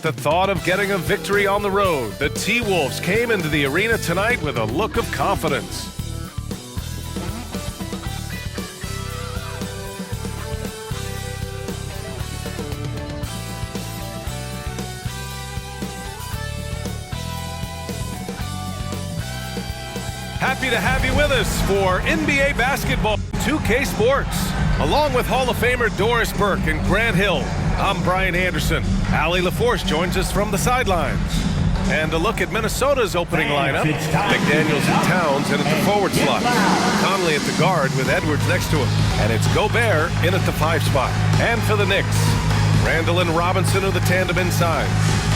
With the thought of getting a victory on the road, the T-Wolves came into the arena tonight with a look of confidence. Happy to have you with us for NBA Basketball 2K Sports. Along with Hall of Famer Doris Burke and Grant Hill, I'm Brian Anderson. Allie LaForce joins us from the sidelines. And a look at Minnesota's opening lineup. McDaniels and Towns in at the forward slot. Conley at the guard with Edwards next to him. And it's Gobert in at the 5 spot. And for the Knicks, Randall and Robinson are the tandem inside.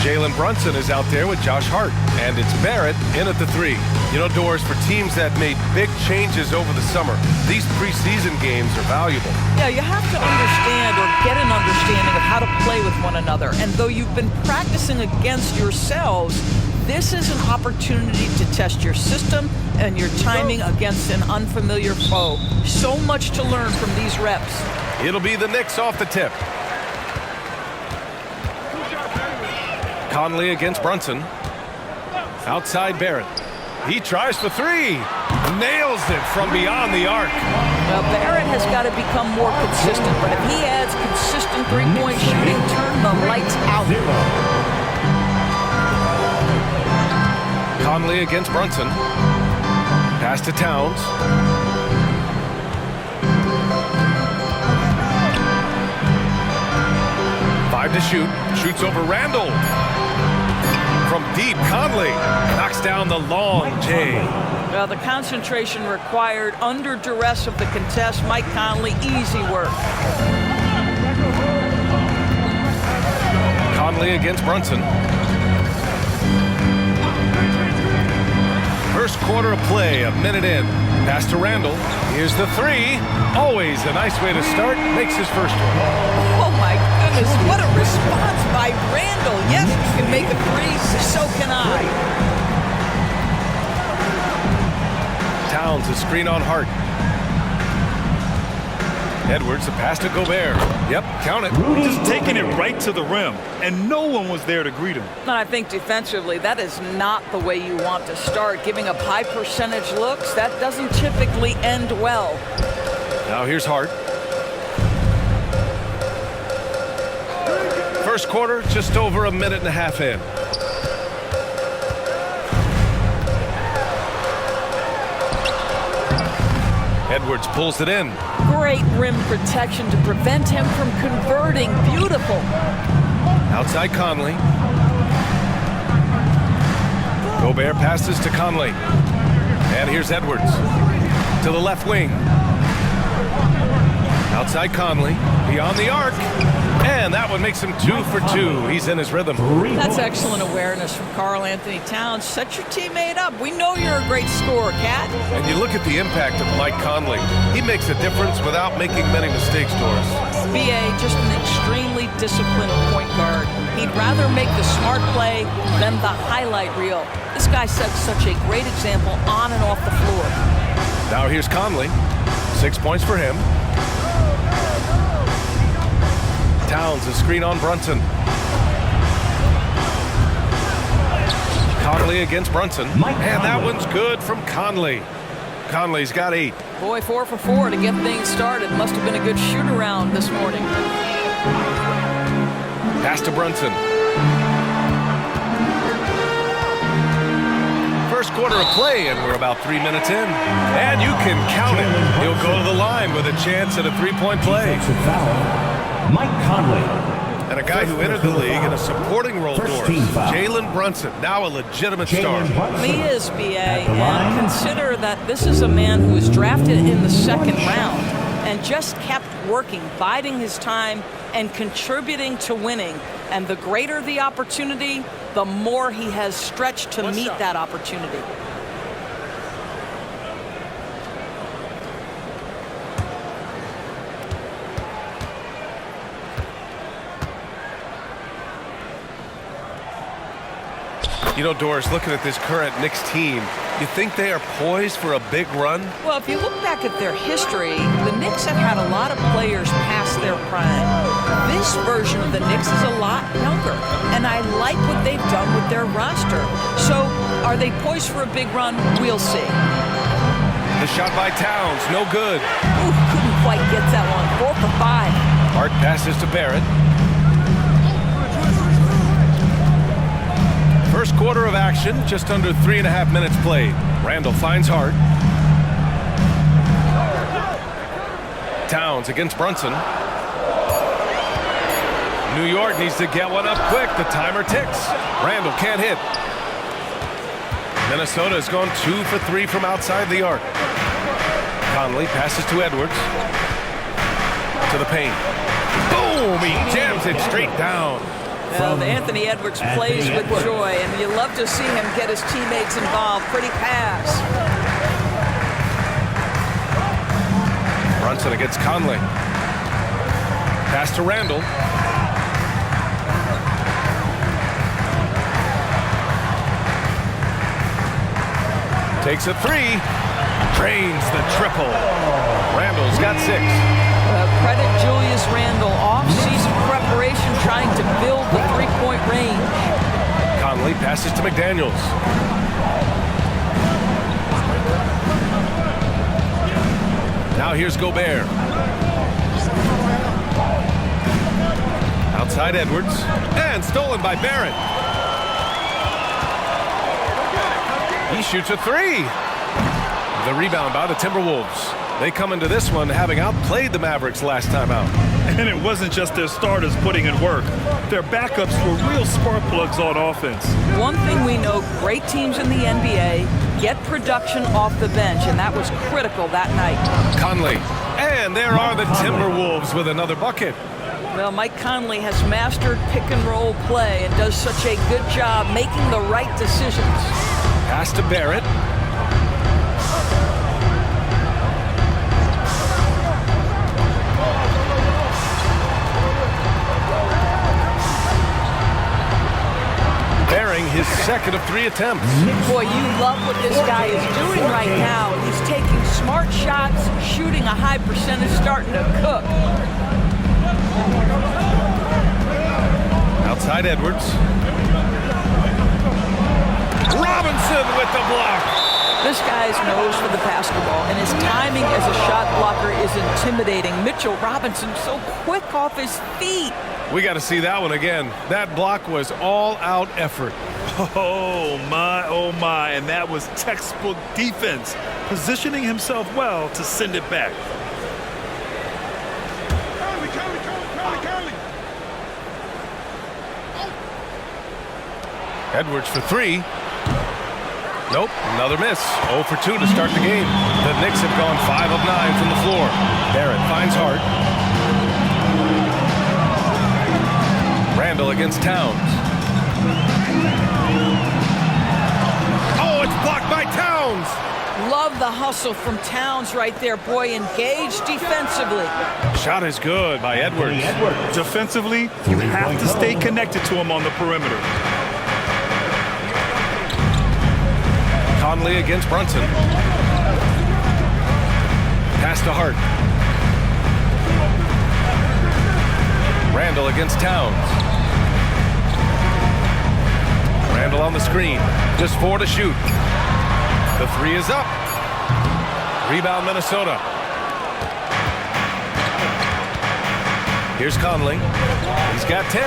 Jalen Brunson is out there with Josh Hart. And it's Barrett in at the 3. You know, Doris, for teams that made big changes over the summer, these preseason games are valuable. Yeah, you have to understand or get an understanding of how to play with one another. And though you've been practicing against yourselves, this is an opportunity to test your system and your timing against an unfamiliar foe. So much to learn from these reps. It'll be the Knicks off the tip. Conley against Brunson. Outside Barrett. He tries for 3. Nails it from beyond the arc. Well, Barrett has got to become more consistent, but if he adds consistent three-point shooting, turn the lights out. Conley against Brunson. Pass to Towns. Five to shoot. Shoots over Randall. From deep, Conley knocks down the long J. Well, the concentration required under duress of the contest. Mike Conley, easy work. Conley against Brunson. First quarter of play, a minute in. Pass to Randall. Here's the 3. Always a nice way to start. Makes his first one. Oh, my goodness. What a response by Randall. Yes, you can make a 3, so can I. Towns, a screen on Hart. Edwards, a pass to Gobert. Yep, count it. Just taking it right to the rim, and no one was there to greet him. And I think defensively, that is not the way you want to start. Giving up high percentage looks, that doesn't typically end well. Now here's Hart. First quarter, just over a minute and a half in. Edwards pulls it in. Great rim protection to prevent him from converting. Beautiful. Outside Conley. Gobert passes to Conley. And here's Edwards. To the left wing. Outside Conley. Beyond the arc. And that one makes him 2 for 2. He's in his rhythm. That's excellent awareness from Karl Anthony Towns. Set your teammate up. We know you're a great scorer, Cat. And you look at the impact of Mike Conley. He makes a difference without making many mistakes, Doris. BA, just an extremely disciplined point guard. He'd rather make the smart play than the highlight reel. This guy sets such a great example on and off the floor. Now here's Conley. 6 points for him. Towns, a screen on Brunson. Conley against Brunson. And that one's good from Conley. Conley's got 8. Boy, 4 for 4 to get things started. Must have been a good shoot-around this morning. Pass to Brunson. First quarter of play, and we're about 3 minutes in. And you can count it. He'll go to the line with a chance at a 3-point play. Mike Conley. And a guy who entered the league in a supporting role, Doris. Jalen Brunson, now a legitimate star. He is, BA, and consider that this is a man who was drafted in the 2nd round and just kept working, biding his time and contributing to winning. And the greater the opportunity, the more he has stretched to meet that opportunity. You know, Doris, looking at this current Knicks team, you think they are poised for a big run? Well, if you look back at their history, the Knicks have had a lot of players past their prime. This version of the Knicks is a lot younger, and I like what they've done with their roster. So, are they poised for a big run? We'll see. The shot by Towns, no good. Ooh, couldn't quite get that one. 4 for 5. Hart passes to Barrett. First quarter of action, just under 3.5 minutes played. Randall finds Hart. Towns against Brunson. New York needs to get one up quick. The timer ticks. Randall can't hit. Minnesota has gone 2 for 3 from outside the arc. Conley passes to Edwards. To the paint. Boom! He jams it straight down. Well, Anthony Edwards plays with joy, and you love to see him get his teammates involved. Pretty pass. Brunson against Conley. Pass to Randall. Takes a 3. Drains the triple. Randall's got 6. Credit Julius Randle. Off-season preparation trying to build the three-point range. Conley passes to McDaniels. Now here's Gobert. Outside Edwards. And stolen by Barrett. He shoots a 3. The rebound by the Timberwolves. They come into this one having outplayed the Mavericks last time out. And it wasn't just their starters putting in work. Their backups were real spark plugs on offense. One thing we know, great teams in the NBA get production off the bench, and that was critical that night. Conley. And there are the Timberwolves with another bucket. Well, Mike Conley has mastered pick-and-roll play and does such a good job making the right decisions. Pass to Barrett. Bearing his second of 3 attempts. Boy, you love what this guy is doing right now. He's taking smart shots, shooting a high percentage, starting to cook. Outside Edwards. Robinson with the block. This guy's nose for the basketball, and his timing as a shot blocker is intimidating. Mitchell Robinson so quick off his feet. We got to see that one again. That block was all-out effort. Oh my, and that was textbook defense, positioning himself well to send it back. Edwards for 3. Nope, another miss. 0 for 2 to start the game. The Knicks have gone 5 of 9 from the floor. Barrett finds Hart. Randall against Towns. Oh, it's blocked by Towns. Love the hustle from Towns right there. Boy, engaged defensively. Shot is good by Edwards. Defensively, you have to stay connected to him on the perimeter. Conley against Brunson. Pass to Hart. Randall against Towns. Randall on the screen. Just 4 to shoot. The 3 is up. Rebound Minnesota. Here's Conley. He's got 10.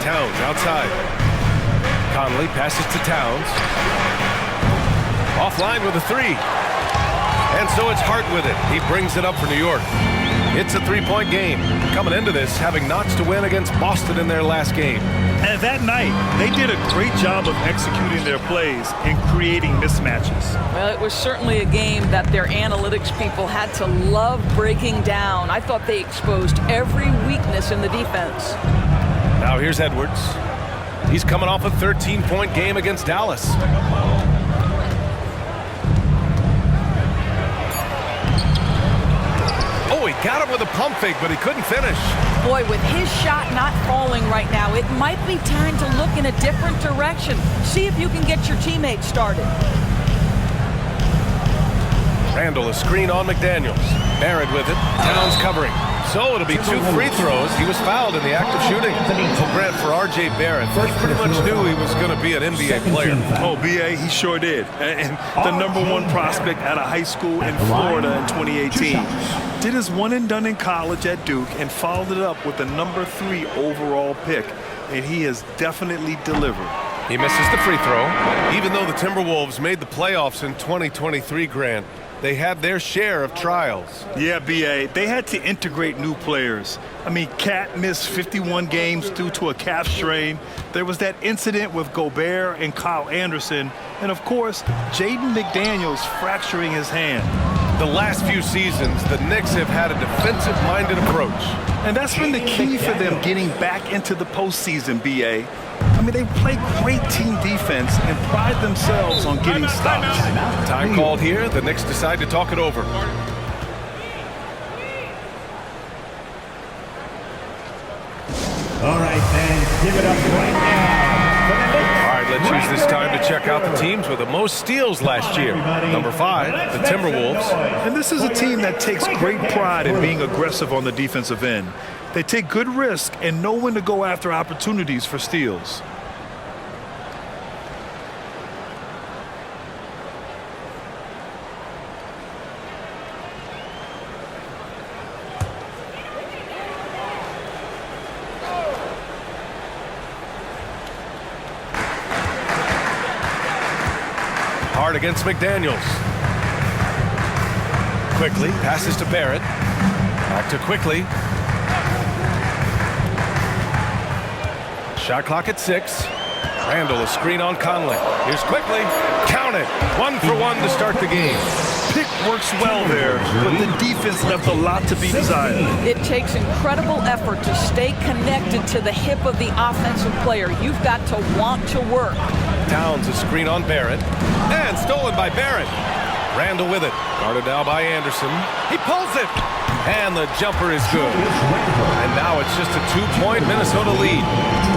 Towns outside. Conley passes to Towns. Offline with a 3. And so it's Hart with it. He brings it up for New York. It's a 3-point game. Coming into this, having notched to win against Boston in their last game. And that night, they did a great job of executing their plays and creating mismatches. Well, it was certainly a game that their analytics people had to love breaking down. I thought they exposed every weakness in the defense. Now here's Edwards. He's coming off a 13-point game against Dallas. Oh, he got him with a pump fake, but he couldn't finish. Boy, with his shot not falling right now, it might be time to look in a different direction. See if you can get your teammates started. Randall, a screen on McDaniels. Barrett with it. Towns covering. So it'll be 2 free throws. He was fouled in the act of shooting. So Grant, for R.J. Barrett, he pretty much knew he was going to be an NBA player. Oh, B.A., he sure did. And the #1 prospect out of high school in Florida in 2018. Did his one and done in college at Duke and followed it up with the #3 overall pick. And he has definitely delivered. He misses the free throw. Even though the Timberwolves made the playoffs in 2023, Grant, they had their share of trials. Yeah, B.A., they had to integrate new players. I mean, Cat missed 51 games due to a calf strain. There was that incident with Gobert and Kyle Anderson. And, of course, Jaden McDaniels fracturing his hand. The last few seasons, the Knicks have had a defensive-minded approach. And that's been the key for them getting back into the postseason, B.A. I mean, they play great team defense and pride themselves on getting stops. Time called here. The Knicks decide to talk it over. All right, then, give it up right now. All right, let's use this time to check out the teams with the most steals last year. Number 5, the Timberwolves. And this is a team that takes great pride in being aggressive on the defensive end. They take good risk and know when to go after opportunities for steals. Hard against McDaniels. Quickly passes to Barrett. Back to Quickly. Shot clock at 6. Randall, a screen on Conley. Here's Quickly. Count it. 1 for 1 to start the game. Pick works well there, but the defense left a lot to be desired. It takes incredible effort to stay connected to the hip of the offensive player. You've got to want to work. Towns, a screen on Barrett. And stolen by Barrett. Randall with it. Guarded now by Anderson. He pulls it. And the jumper is good. And now it's just a 2-point Minnesota lead.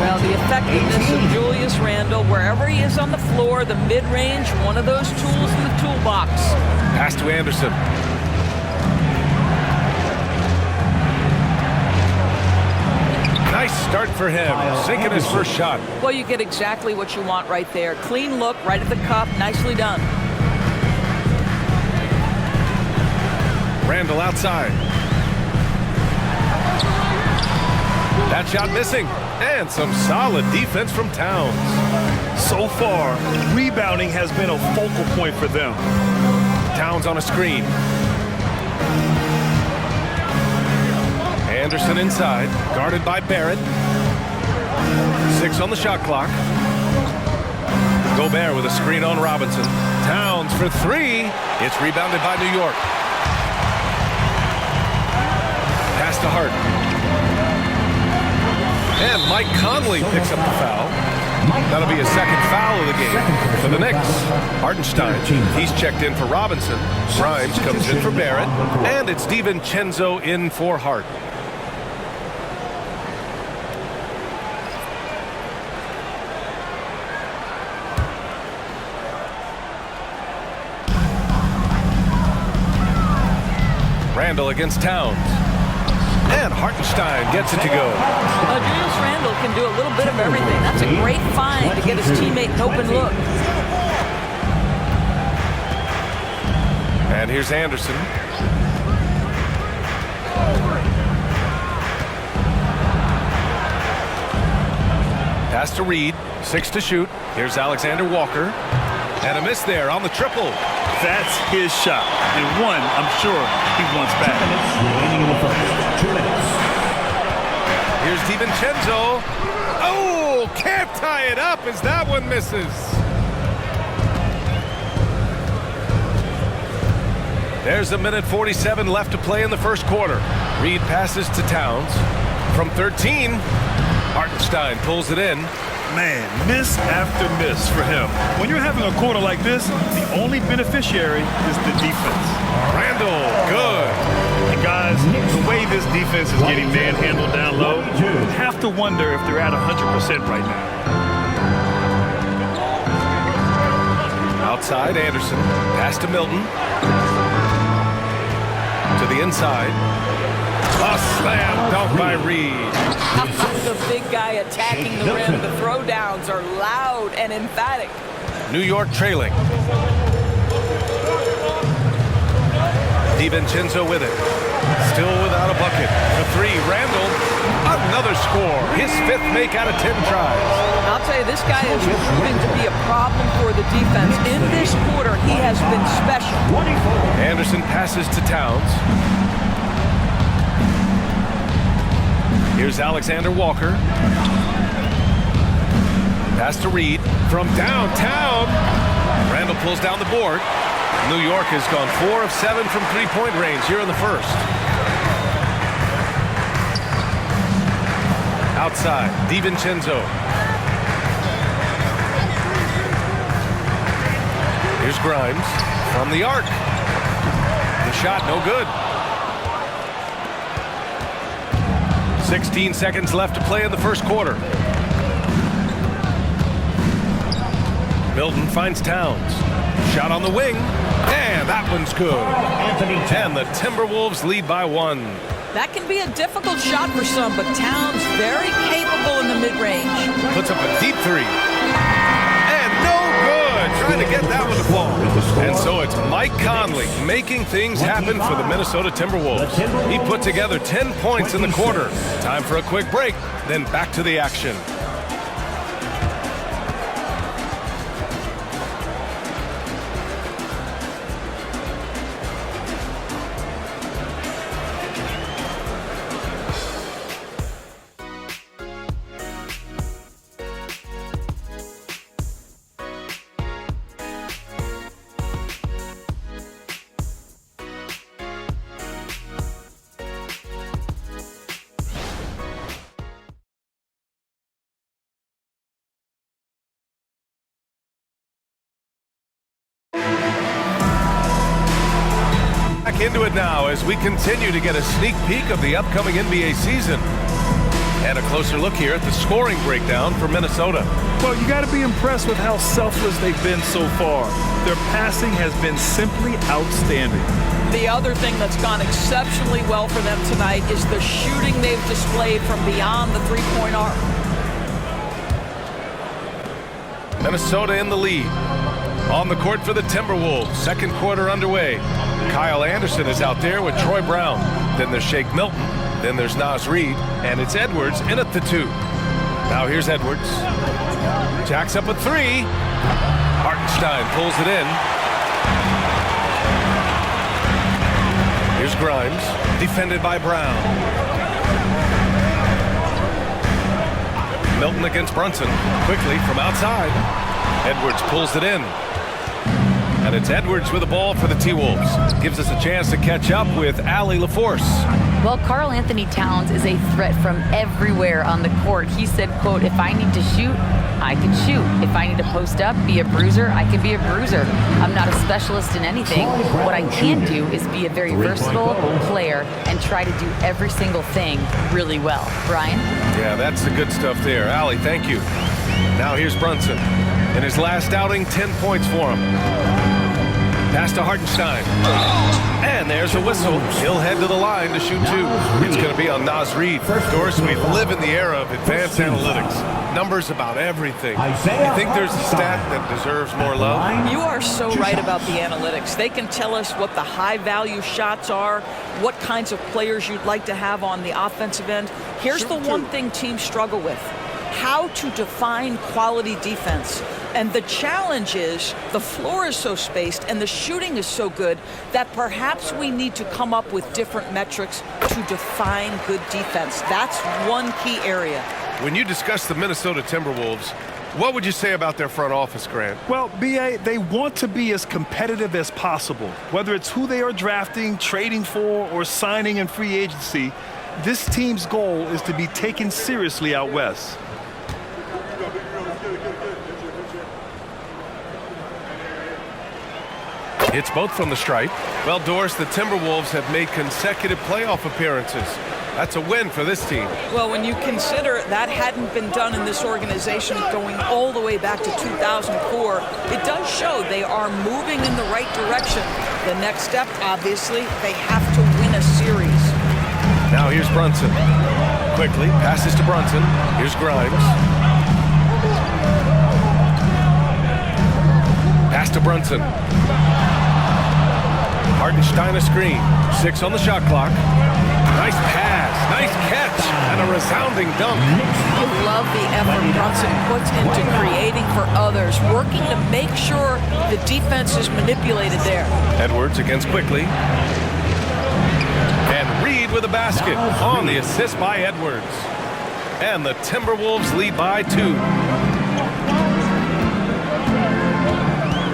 Well, the effectiveness of Julius Randle, wherever he is on the floor, the mid-range, one of those tools in the toolbox. Pass to Anderson. Nice start for him, sinking his first shot. Well, you get exactly what you want right there. Clean look, right at the cup, nicely done. Randall outside. That shot missing. And some solid defense from Towns. So far, rebounding has been a focal point for them. Towns on a screen. Anderson inside, guarded by Barrett. 6 on the shot clock. Gobert with a screen on Robinson. Towns for 3. It's rebounded by New York. Pass to Harden. And Mike Conley picks up the foul. That'll be his second foul of the game for the Knicks. Hartenstein, he's checked in for Robinson. Grimes comes in for Barrett. And it's DiVincenzo in for Hart. Randall against Towns. And Hartenstein gets it to go. Julius Randle can do a little bit of everything. That's a great find to get his teammate an open look. And here's Anderson. Pass to Reed. 6 to shoot. Here's Alexander Walker. And a miss there on the triple. That's his shot. And one, I'm sure, he wants back. 2 minutes remaining in the first. 2 minutes. Here's DiVincenzo. Oh, can't tie it up as that one misses. There's a minute 47 left to play in the first quarter. Reed passes to Towns. From 13, Hartenstein pulls it in. Man, miss after miss for him. When you're having a quarter like this, the only beneficiary is the defense. Randall, good. And guys, the way this defense is getting manhandled down low, you have to wonder if they're at 100% right now. Outside, Anderson. Pass to Milton. To the inside. A slam dunk by Reed. The big guy attacking the rim. The throwdowns are loud and emphatic. New York trailing. DiVincenzo with it. Still without a bucket. The three, Randall. Another score. His 5th make out of 10 tries. I'll tell you, this guy is proving to be a problem for the defense. In this quarter, he has been special. Anderson passes to Towns. Here's Alexander Walker. Pass to Reed from downtown. Randall pulls down the board. New York has gone 4 of 7 from three-point range here in the first. Outside, DiVincenzo. Here's Grimes from the arc. The shot no good. 16 seconds left to play in the first quarter. Milton finds Towns. Shot on the wing, and that one's good. And the Timberwolves lead by 1. That can be a difficult shot for some, but Towns very capable in the mid-range. Puts up a deep 3. And no good. Trying to get that one to fall. And so it's Mike Conley making things happen for the Minnesota Timberwolves. He put together 10 points in the quarter. Time for a quick break, then back to the action. Into it now as we continue to get a sneak peek of the upcoming NBA season. And a closer look here at the scoring breakdown for Minnesota. Well, you got to be impressed with how selfless they've been so far. Their passing has been simply outstanding. The other thing that's gone exceptionally well for them tonight is the shooting they've displayed from beyond the three-point arc. Minnesota in the lead. On the court for the Timberwolves. Second quarter underway. Kyle Anderson is out there with Troy Brown. Then there's Shake Milton. Then there's Naz Reid. And it's Edwards in at the 2. Now here's Edwards. Jacks up a 3. Hartenstein pulls it in. Here's Grimes. Defended by Brown. Milton against Brunson. Quickly from outside. Edwards pulls it in. And it's Edwards with the ball for the T-Wolves. Gives us a chance to catch up with Allie LaForce. Well, Karl Anthony Towns is a threat from everywhere on the court. He said, quote, if I need to shoot, I can shoot. If I need to post up, be a bruiser, I can be a bruiser. I'm not a specialist in anything. What I can do is be a very versatile player and try to do every single thing really well. Brian? Yeah, that's the good stuff there. Allie, thank you. Now here's Brunson. In his last outing, 10 points for him. Pass to Hartenstein. And there's a whistle. He'll head to the line to shoot 2. It's going to be on Naz Reid. Of course, we live in the era of advanced analytics. Numbers about everything. You think there's a stat that deserves more love? You are so right about the analytics. They can tell us what the high-value shots are, what kinds of players you'd like to have on the offensive end. Here's the one thing teams struggle with: how to define quality defense. And the challenge is the floor is so spaced and the shooting is so good that perhaps we need to come up with different metrics to define good defense. That's one key area. When you discuss the Minnesota Timberwolves, what would you say about their front office, Grant? Well, B.A., they want to be as competitive as possible. Whether it's who they are drafting, trading for, or signing in free agency, this team's goal is to be taken seriously out west. It's both from the stripe. Well, Doris, the Timberwolves have made consecutive playoff appearances. That's a win for this team. Well, when you consider that hadn't been done in this organization going all the way back to 2004, it does show they are moving in the right direction. The next step, obviously, they have to win a series. Now here's Brunson. Quickly, passes to Brunson. Here's Grimes. Pass to Brunson. Hartenstein a screen. 6 on the shot clock. Nice pass, nice catch, and a resounding dunk. You love the effort Brunson puts into creating for others, working to make sure the defense is manipulated there. Edwards against Quickly. And Reed with a basket on the assist by Edwards. And the Timberwolves lead by 2.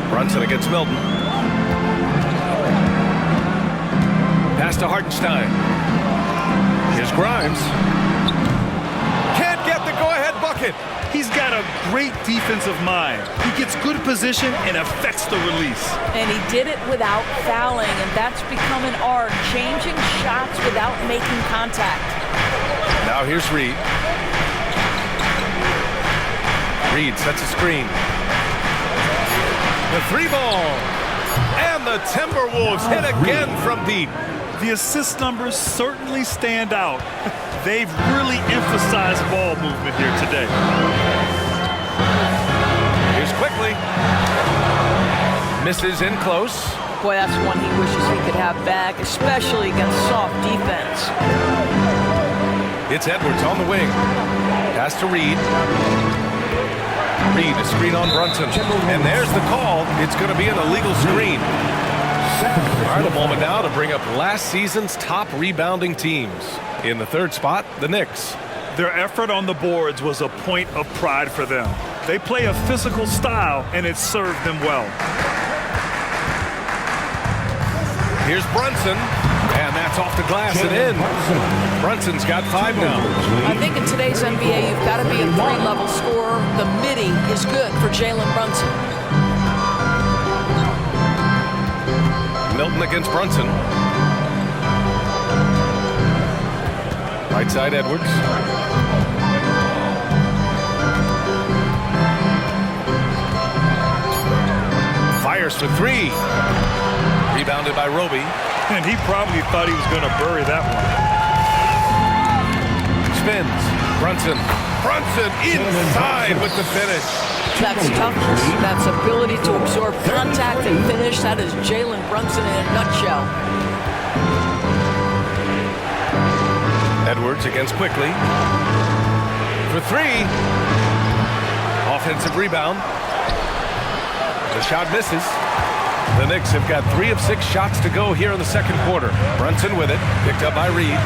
Brunson against Milton. Pass to Hartenstein. Here's Grimes. Can't get the go-ahead bucket. He's got a great defensive mind. He gets good position and affects the release. And he did it without fouling, and that's become an art, changing shots without making contact. Now here's Reed. Reed sets a screen. The 3 ball. And the Timberwolves hit again from deep. The assist numbers certainly stand out. They've really emphasized ball movement here today. Here's Quickly. Misses in close. Boy, that's one he wishes he could have back, especially against soft defense. It's Edwards on the wing. Pass to Reed. Reed, a screen on Brunson. And there's the call. It's going to be an illegal screen. All right, a moment now to bring up last season's top rebounding teams. In the 3rd spot, the Knicks. Their effort on the boards was a point of pride for them. They play a physical style, and it served them well. Here's Brunson, and that's off the glass and in. Brunson's got 5 now. I think in today's NBA, you've got to be a 3-level scorer. The midi is good for Jalen Brunson. Milton against Brunson. Right side, Edwards. Fires for 3. Rebounded by Roby. And he probably thought he was going to bury that one. Spins. Brunson. Brunson inside with the finish. That's toughness, that's ability to absorb contact and finish. That is Jalen Brunson in a nutshell. Edwards against Quickly. For 3. Offensive rebound. The shot misses. The Knicks have got 3 of 6 shots to go here in the 2nd quarter. Brunson with it, picked up by Reed.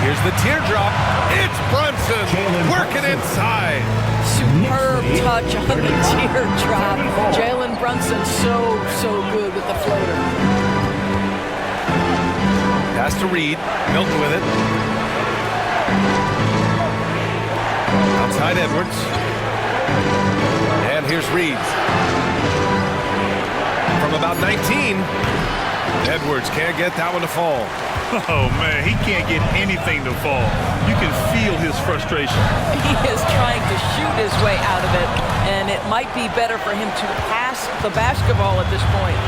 Here's the teardrop. It's Brunson working inside. Superb touch on the teardrop. Jalen Brunson so good with the floater. Pass to Reed. Milton with it. Outside Edwards. And here's Reed. From about 19. Edwards can't get that one to fall. Oh, man, he can't get anything to fall. You can feel his frustration. He is trying to shoot his way out of it, and it might be better for him to pass the basketball at this point.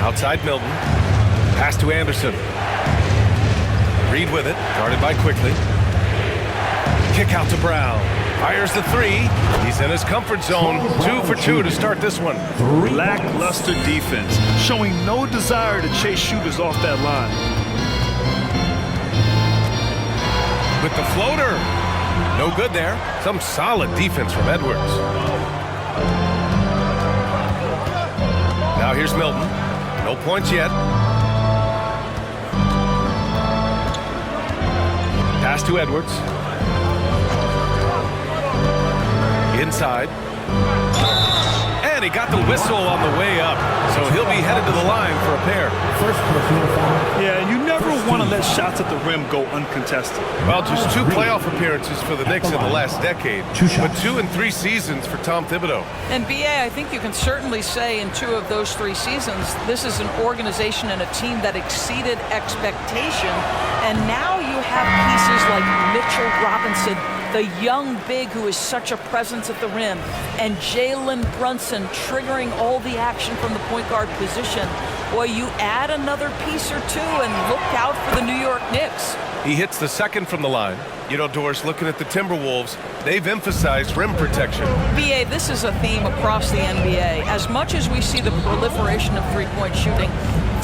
Outside Milton. Pass to Anderson. Reed with it, guarded by Quickly. Kick out to Brown. Fires the 3. He's in his comfort zone. 2 for 2 to start this one. Lackluster defense, showing no desire to chase shooters off that line. With the floater. No good there. Some solid defense from Edwards. Now here's Milton. No points yet. Pass to Edwards. Inside. And he got the whistle on the way up. So he'll be headed to the line for a pair. Yeah, you never want to let shots at the rim go uncontested. Well, just 2 playoff appearances for the Knicks in the last decade. But 2 in 3 seasons for Tom Thibodeau. And BA, I think you can certainly say in 2 of those 3 seasons, this is an organization and a team that exceeded expectation. And now you have pieces like Mitchell Robinson, the young big who is such a presence at the rim, and Jalen Brunson triggering all the action from the point guard position, boy, you add another piece or two and look out for the New York Knicks. He hits the second from the line. You know, Doris, looking at the Timberwolves, they've emphasized rim protection. BA, this is a theme across the NBA. As much as we see the proliferation of three-point shooting,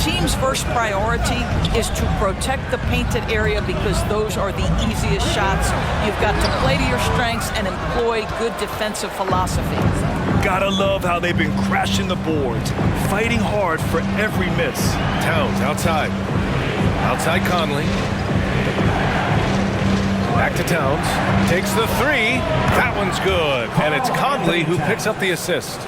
teams' first priority is to protect the painted area because those are the easiest shots. You've got to play to your strengths and employ good defensive philosophy. Gotta love how they've been crashing the boards, fighting hard for every miss. Towns outside. Outside Conley. Back to Towns. Takes the three. That one's good. And it's Conley who picks up the assist.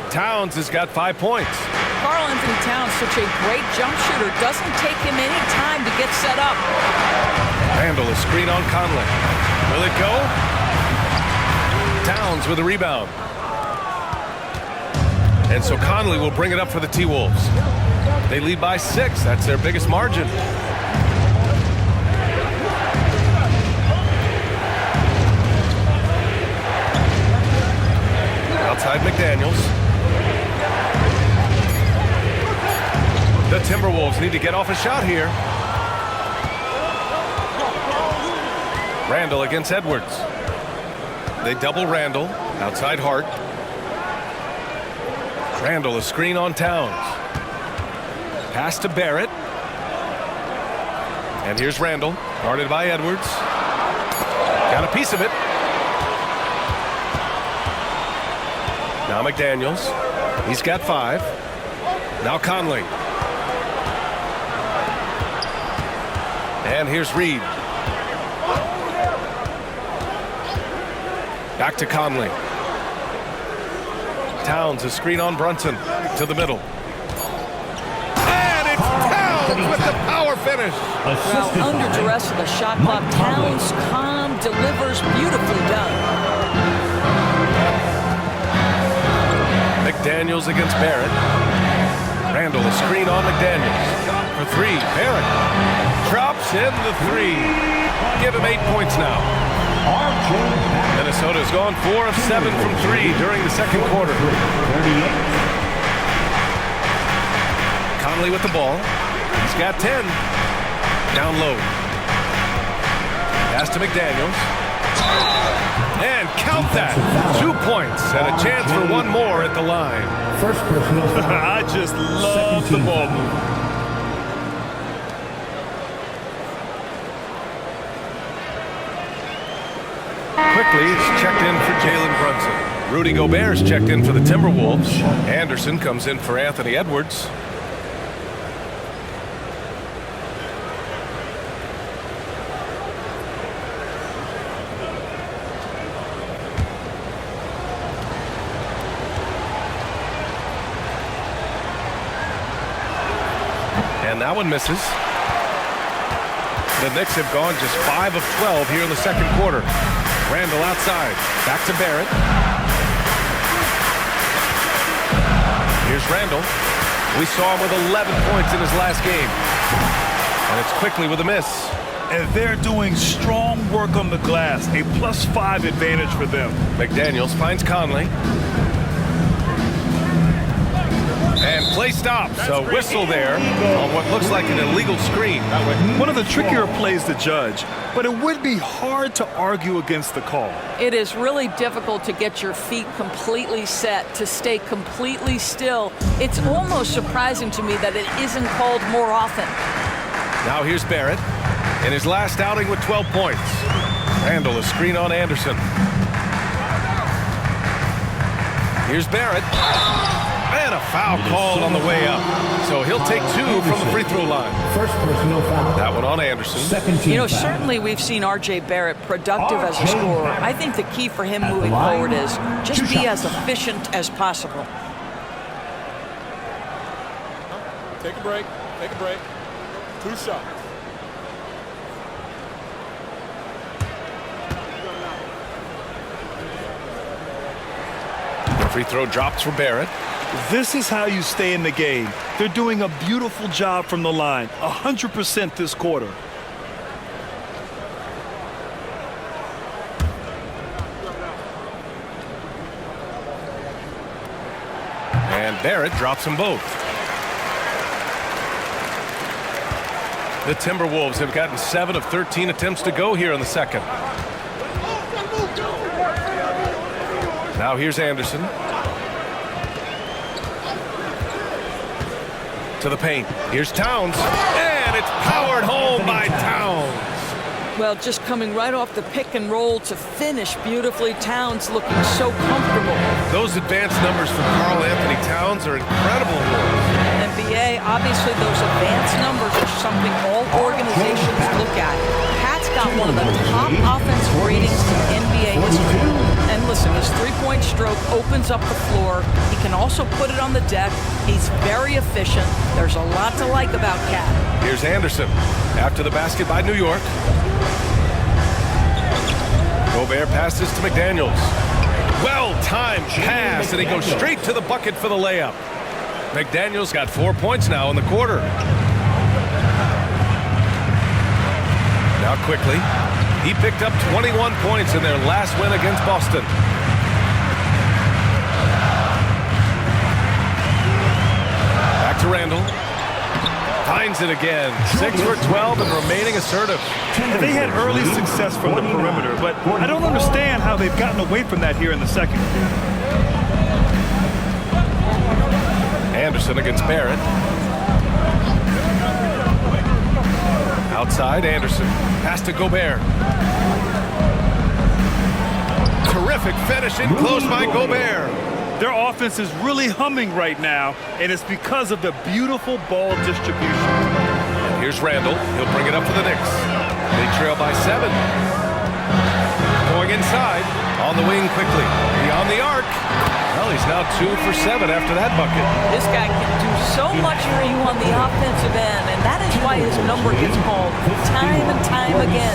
Towns has got 5 points. Karl Anthony Towns, such a great jump shooter, doesn't take him any time to get set up. Randall, a screen on Conley. Will it go? Towns with a rebound. And so Conley will bring it up for the T-Wolves. They lead by 6. That's their biggest margin. Outside McDaniels. The Timberwolves need to get off a shot here. Randall against Edwards. They double Randall. Outside Hart. Randall, a screen on Towns. Pass to Barrett. And here's Randall, guarded by Edwards. Got a piece of it. Now McDaniels. He's got 5. Now Conley. And here's Reed. Back to Conley. Towns, a screen on Brunson. To the middle. And it's Towns with the power finish. Well, under duress of the shot clock, Towns calm, delivers, beautifully done. McDaniels against Barrett. Randall, a screen on McDaniels. For 3, Barrett. Drops in the 3. Give him 8 points now. Minnesota's gone 4 of 7 from 3 during the second quarter. Conley with the ball. He's got 10. Down low. Pass to McDaniels. And count that. 2 points and a chance for one more at the line. First personal foul. I just love the ball movement. Quickly, it's checked in for Jalen Brunson. Rudy Gobert's checked in for the Timberwolves. Anderson comes in for Anthony Edwards. And that one misses. The Knicks have gone just 5 of 12 here in the second quarter. Randall outside. Back to Barrett. Here's Randall. We saw him with 11 points in his last game. And it's quickly with a miss. And they're doing strong work on the glass. A +5 advantage for them. McDaniels finds Conley. And play stops. So whistle there on what looks like an illegal screen. One of the trickier plays to judge, but it would be hard to argue against the call. It is really difficult to get your feet completely set, to stay completely still. It's almost surprising to me that it isn't called more often. Now here's Barrett in his last outing with 12 points. Randall, a screen on Anderson. Here's Barrett. And a foul called on the way up. So he'll take 2 from the free throw line. First personal foul. That one on Anderson. Second team You know, foul. certainly we've seen R.J. Barrett productive as a scorer. I think the key for him moving forward is just be as efficient as possible. Take a break. Take a break. 2 shots. The free throw drops for Barrett. This is how you stay in the game. They're doing a beautiful job from the line. 100% this quarter. and Barrett drops them both. The Timberwolves have gotten 7 of 13 attempts to go here in the second. Now here's Anderson. To the paint. Here's Towns. And it's powered home by Towns. Well, just coming right off the pick and roll to finish beautifully. Towns looking so comfortable. Those advanced numbers from Karl Anthony Towns are incredible. NBA, obviously those advanced numbers are something all organizations look at. Pat's got one of the top offensive ratings in NBA history. And listen, his three-point stroke opens up the floor. He can also put it on the deck. He's very efficient. There's a lot to like about Cat. Here's Anderson. After the basket by New York. Gobert passes to McDaniels. Well-timed pass, and he goes straight to the bucket for the layup. McDaniels got 4 points now in the quarter. Now quickly, he picked up 21 points in their last win against Boston. Back to Randall. Finds it again. 6 for 12 and remaining assertive. They had early success from the perimeter, but I don't understand how they've gotten away from that here in the second. Anderson against Barrett. Outside, Anderson. Pass to Gobert. Terrific finishing close by Gobert. Their offense is really humming right now, and it's because of the beautiful ball distribution. And here's Randall. He'll bring it up for the Knicks. They trail by 7. Going inside. On the wing quickly. Beyond the arc. Well, he's now 2 for 7 after that bucket. This guy can do so much for you on the offensive end, and that is why his number gets called time and time again.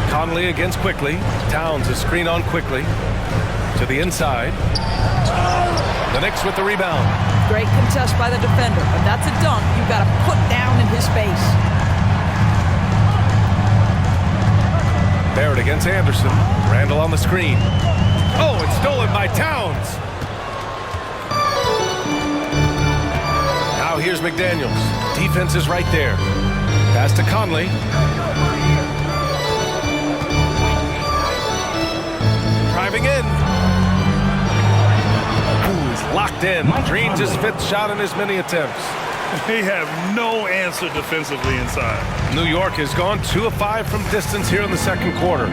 Conley against Quickly. Towns is screen on Quickly. To the inside. The Knicks with the rebound. Great contest by the defender, but that's a dunk you got to put down in his face. Barrett against Anderson. Randall on the screen. Oh, it's stolen by Towns. Now here's McDaniels. Defense is right there. Pass to Conley. Driving in. Ooh, he's locked in. Drains his 5th shot in his many attempts. They have no answer defensively inside. New York has gone 2 of 5 from distance here in the second quarter.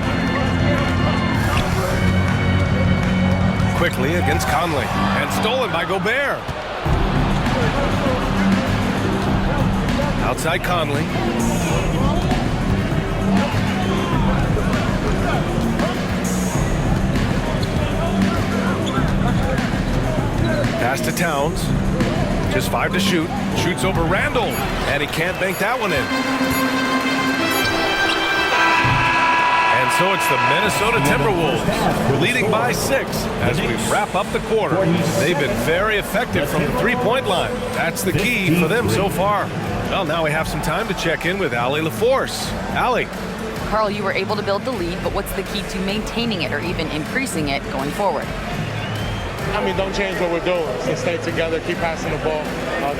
Quickly against Conley. And stolen by Gobert. Outside Conley. Pass to Towns. Just 5 to shoot. Shoots over Randall. And he can't bank that one in. And so it's the Minnesota Timberwolves leading by 6 as we wrap up the quarter. They've been very effective from the three-point line. That's the key for them so far. Well, now we have some time to check in with Allie LaForce. Allie. Carl, you were able to build the lead, but what's the key to maintaining it or even increasing it going forward? I mean, don't change what we're doing. So stay together, keep passing the ball,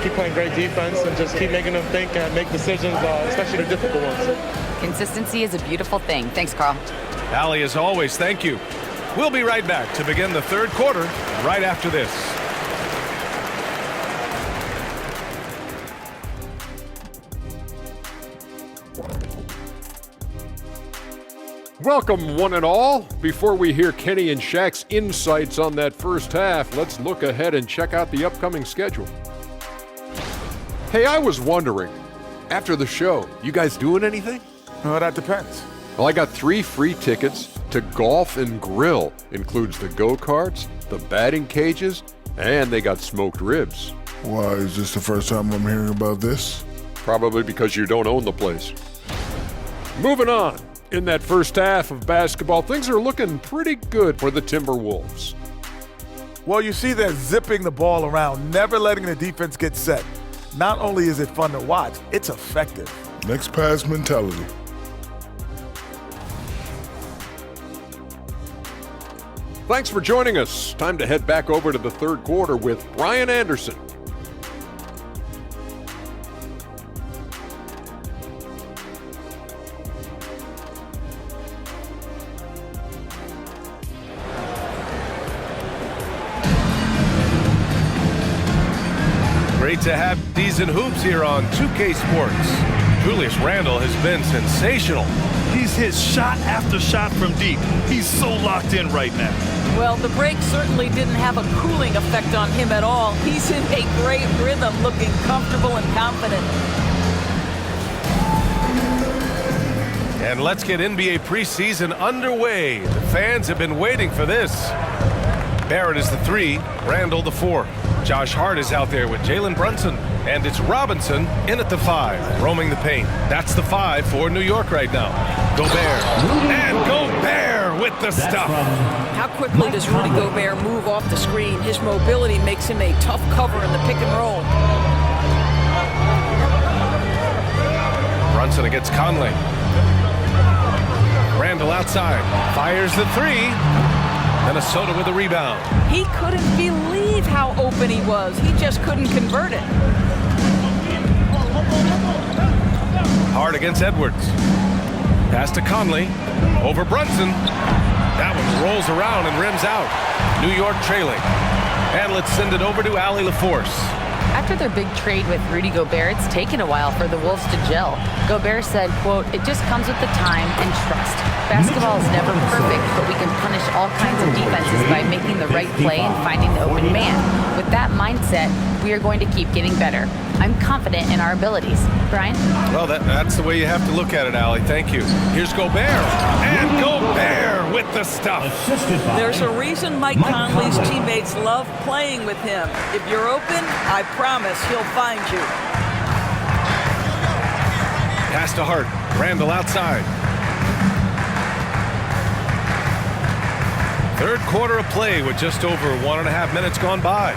keep playing great defense, and just keep making them think and make decisions, especially the difficult ones. Consistency is a beautiful thing. Thanks, Carl. Allie, as always, thank you. We'll be right back to begin the third quarter right after this. Welcome, one and all. Before we hear Kenny and Shaq's insights on that first half, let's look ahead and check out the upcoming schedule. Hey, I was wondering, after the show, you guys doing anything? Well, that depends. Well, I got 3 free tickets to Golf and Grill. Includes the go-karts, the batting cages, and they got smoked ribs. Why, is this the first time I'm hearing about this? Probably because you don't own the place. Moving on. In that first half of basketball, things are looking pretty good for the Timberwolves. Well, you see they're zipping the ball around, never letting the defense get set. Not only is it fun to watch, it's effective. Next pass mentality. Thanks for joining us. Time to head back over to the third quarter with Brian Anderson. Great to have these in hoops here on 2K Sports. Julius Randle has been sensational. He's hit shot after shot from deep. He's so locked in right now. Well, the break certainly didn't have a cooling effect on him at all. He's in a great rhythm, looking comfortable and confident. And let's get NBA preseason underway. The fans have been waiting for this. Barrett is the 3, Randle the 4. Josh Hart is out there with Jalen Brunson. And it's Robinson in at the 5, roaming the paint. That's the 5 for New York right now. Gobert. And Gobert with the stuff. How quickly does Rudy Gobert move off the screen? His mobility makes him a tough cover in the pick and roll. Brunson against Conley. Randle outside. Fires the 3. Minnesota with a rebound. He couldn't believe how open he was. He just couldn't convert it. Hard against Edwards. Pass to Conley. Over Brunson. That one rolls around and rims out. New York trailing. And let's send it over to Allie LaForce. After their big trade with Rudy Gobert, it's taken a while for the Wolves to gel. Gobert said, quote, "It just comes with the time and trust. Basketball is never perfect, but we can punish all kinds of defenses by making the right play and finding the open man. With that mindset, we are going to keep getting better. I'm confident in our abilities." Brian? Well, that's the way you have to look at it, Allie. Thank you. Here's Gobert. And Gobert with the stuff. There's a reason Mike Conley's teammates love playing with him. If you're open, I promise he'll find you. Pass to Hart. Randle outside. Third quarter of play with just over 1.5 minutes gone by.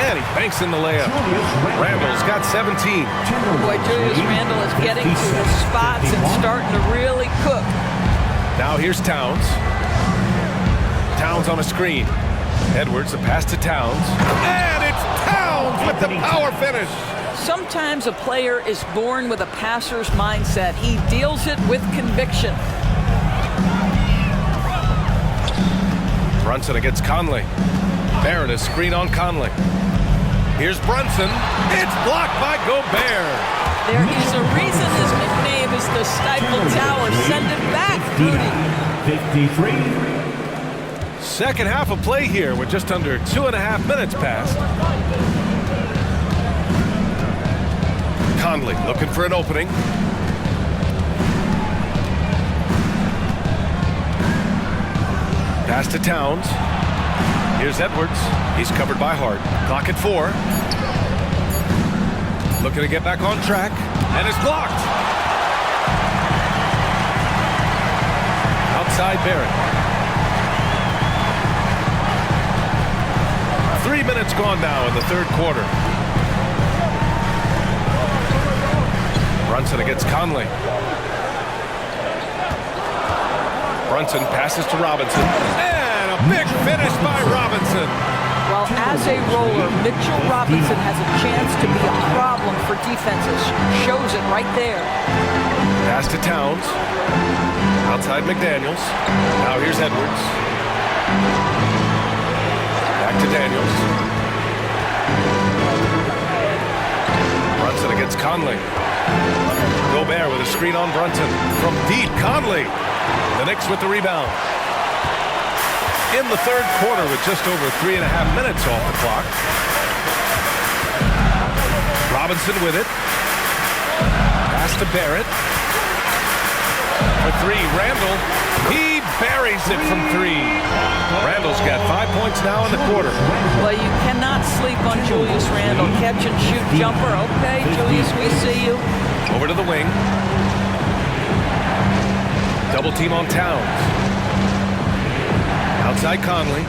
And he banks in the layup. Randle's got 17. Boy, Julius Randle is getting to his spots and starting to really cook. Now here's Towns. Towns on a screen. Edwards, the pass to Towns. And it's Towns with the power finish. Sometimes a player is born with a passer's mindset. He deals it with conviction. Brunson against Conley. Barrett, a screen on Conley. Here's Brunson. It's blocked by Gobert. There is a reason his nickname is the Stifle Tower. Send it back, Rudy. 53. Second half of play here with just under 2.5 minutes passed. Conley looking for an opening. Pass to Towns. Here's Edwards. He's covered by Hart. Clock at 4. Looking to get back on track. And it's blocked. Outside Barrett. 3 minutes gone now in the third quarter. Brunson against Conley. Brunson passes to Robinson. And a big finish by Robinson. Well, as a roller, Mitchell Robinson has a chance to be a problem for defenses. Shows it right there. Pass to Towns. Outside McDaniels. Now here's Edwards. Back to Daniels. Brunson against Conley. Gobert with a screen on Brunson. From deep, Conley. The Knicks with the rebound. In the third quarter with just over 3.5 minutes off the clock. Robinson with it. Pass to Barrett. For 3, Randle. He buries it from 3. Randle's got 5 points now in the quarter. Well, you cannot sleep on Julius Randle. Catch and shoot jumper. Okay, Julius, we see you. Over to the wing. Double team on Towns. Outside Conley.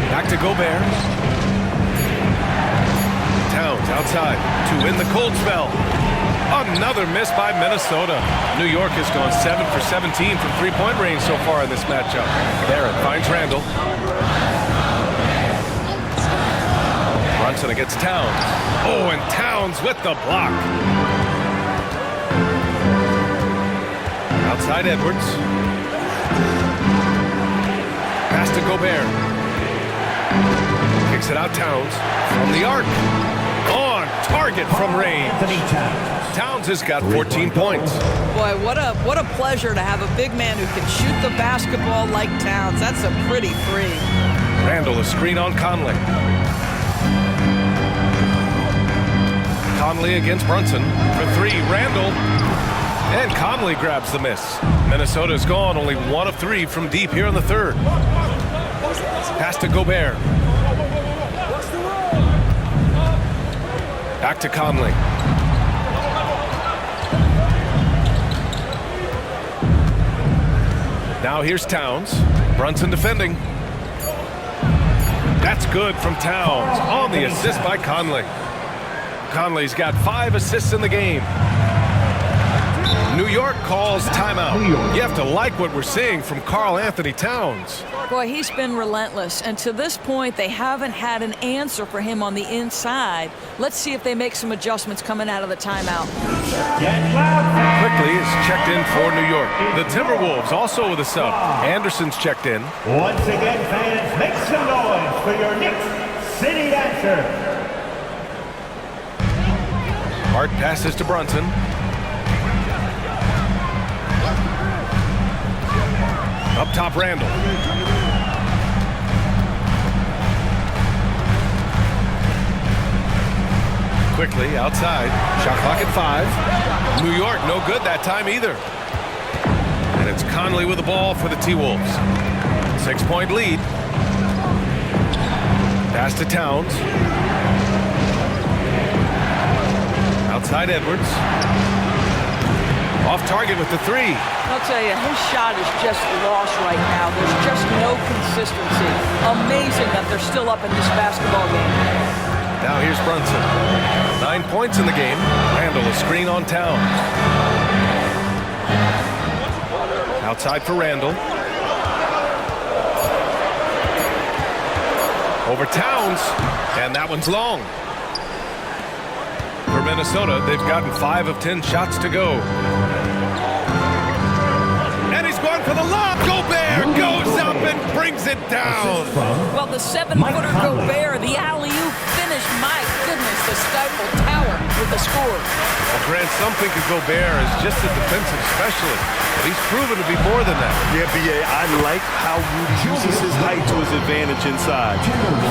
Back to Gobert. Towns outside to win the cold spell. Another miss by Minnesota. New York has gone 7 for 17 from three-point range so far in this matchup. Barrett finds Randall. Brunson against Towns. Oh, and Towns with the block. Outside Edwards. Pass to Gobert. Kicks it out Towns from the arc. On target from range. Towns has got 14 points. Boy, what a pleasure to have a big man who can shoot the basketball like Towns. That's a pretty three. Randall, a screen on Conley. Conley against Brunson for three. Randall. And Conley grabs the miss. Minnesota's gone only 1 of 3 from deep here in the third. Pass to Gobert. Back to Conley. Now here's Towns. Brunson defending. That's good from Towns on the assist by Conley. Conley's got 5 assists in the game. New York calls timeout. You have to like what we're seeing from Karl Anthony Towns. Boy, he's been relentless, and to this point, they haven't had an answer for him on the inside. Let's see if they make some adjustments coming out of the timeout. Quickly is checked in for New York. The Timberwolves also with a sub. Anderson's checked in. Once again, fans, make some noise for your Knicks City Dancer. Hart passes to Brunson. Up top, Randall. Quickly outside. Shot clock at 5. New York no good that time either. And it's Conley with the ball for the T-Wolves. 6-point lead. Pass to Towns. Outside Edwards. Off target with the 3. I'll tell you, his shot is just lost right now. There's just no consistency. Amazing that they're still up in this basketball game. Now here's Brunson. 9 points in the game. Randall a screen on Towns. Outside for Randall. Over Towns. And that one's long. For Minnesota, they've gotten 5 of 10 shots to go. And he's going for the lob. Gobert goes up and brings it down. Well, the 7-footer Gobert, the alley-oop finish. My goodness, the stifle tower with the score. Well, Grant, some think of Gobert as just a defensive specialist, but he's proven to be more than that. Yeah, B.A., I like how Rudy uses his height to his advantage inside.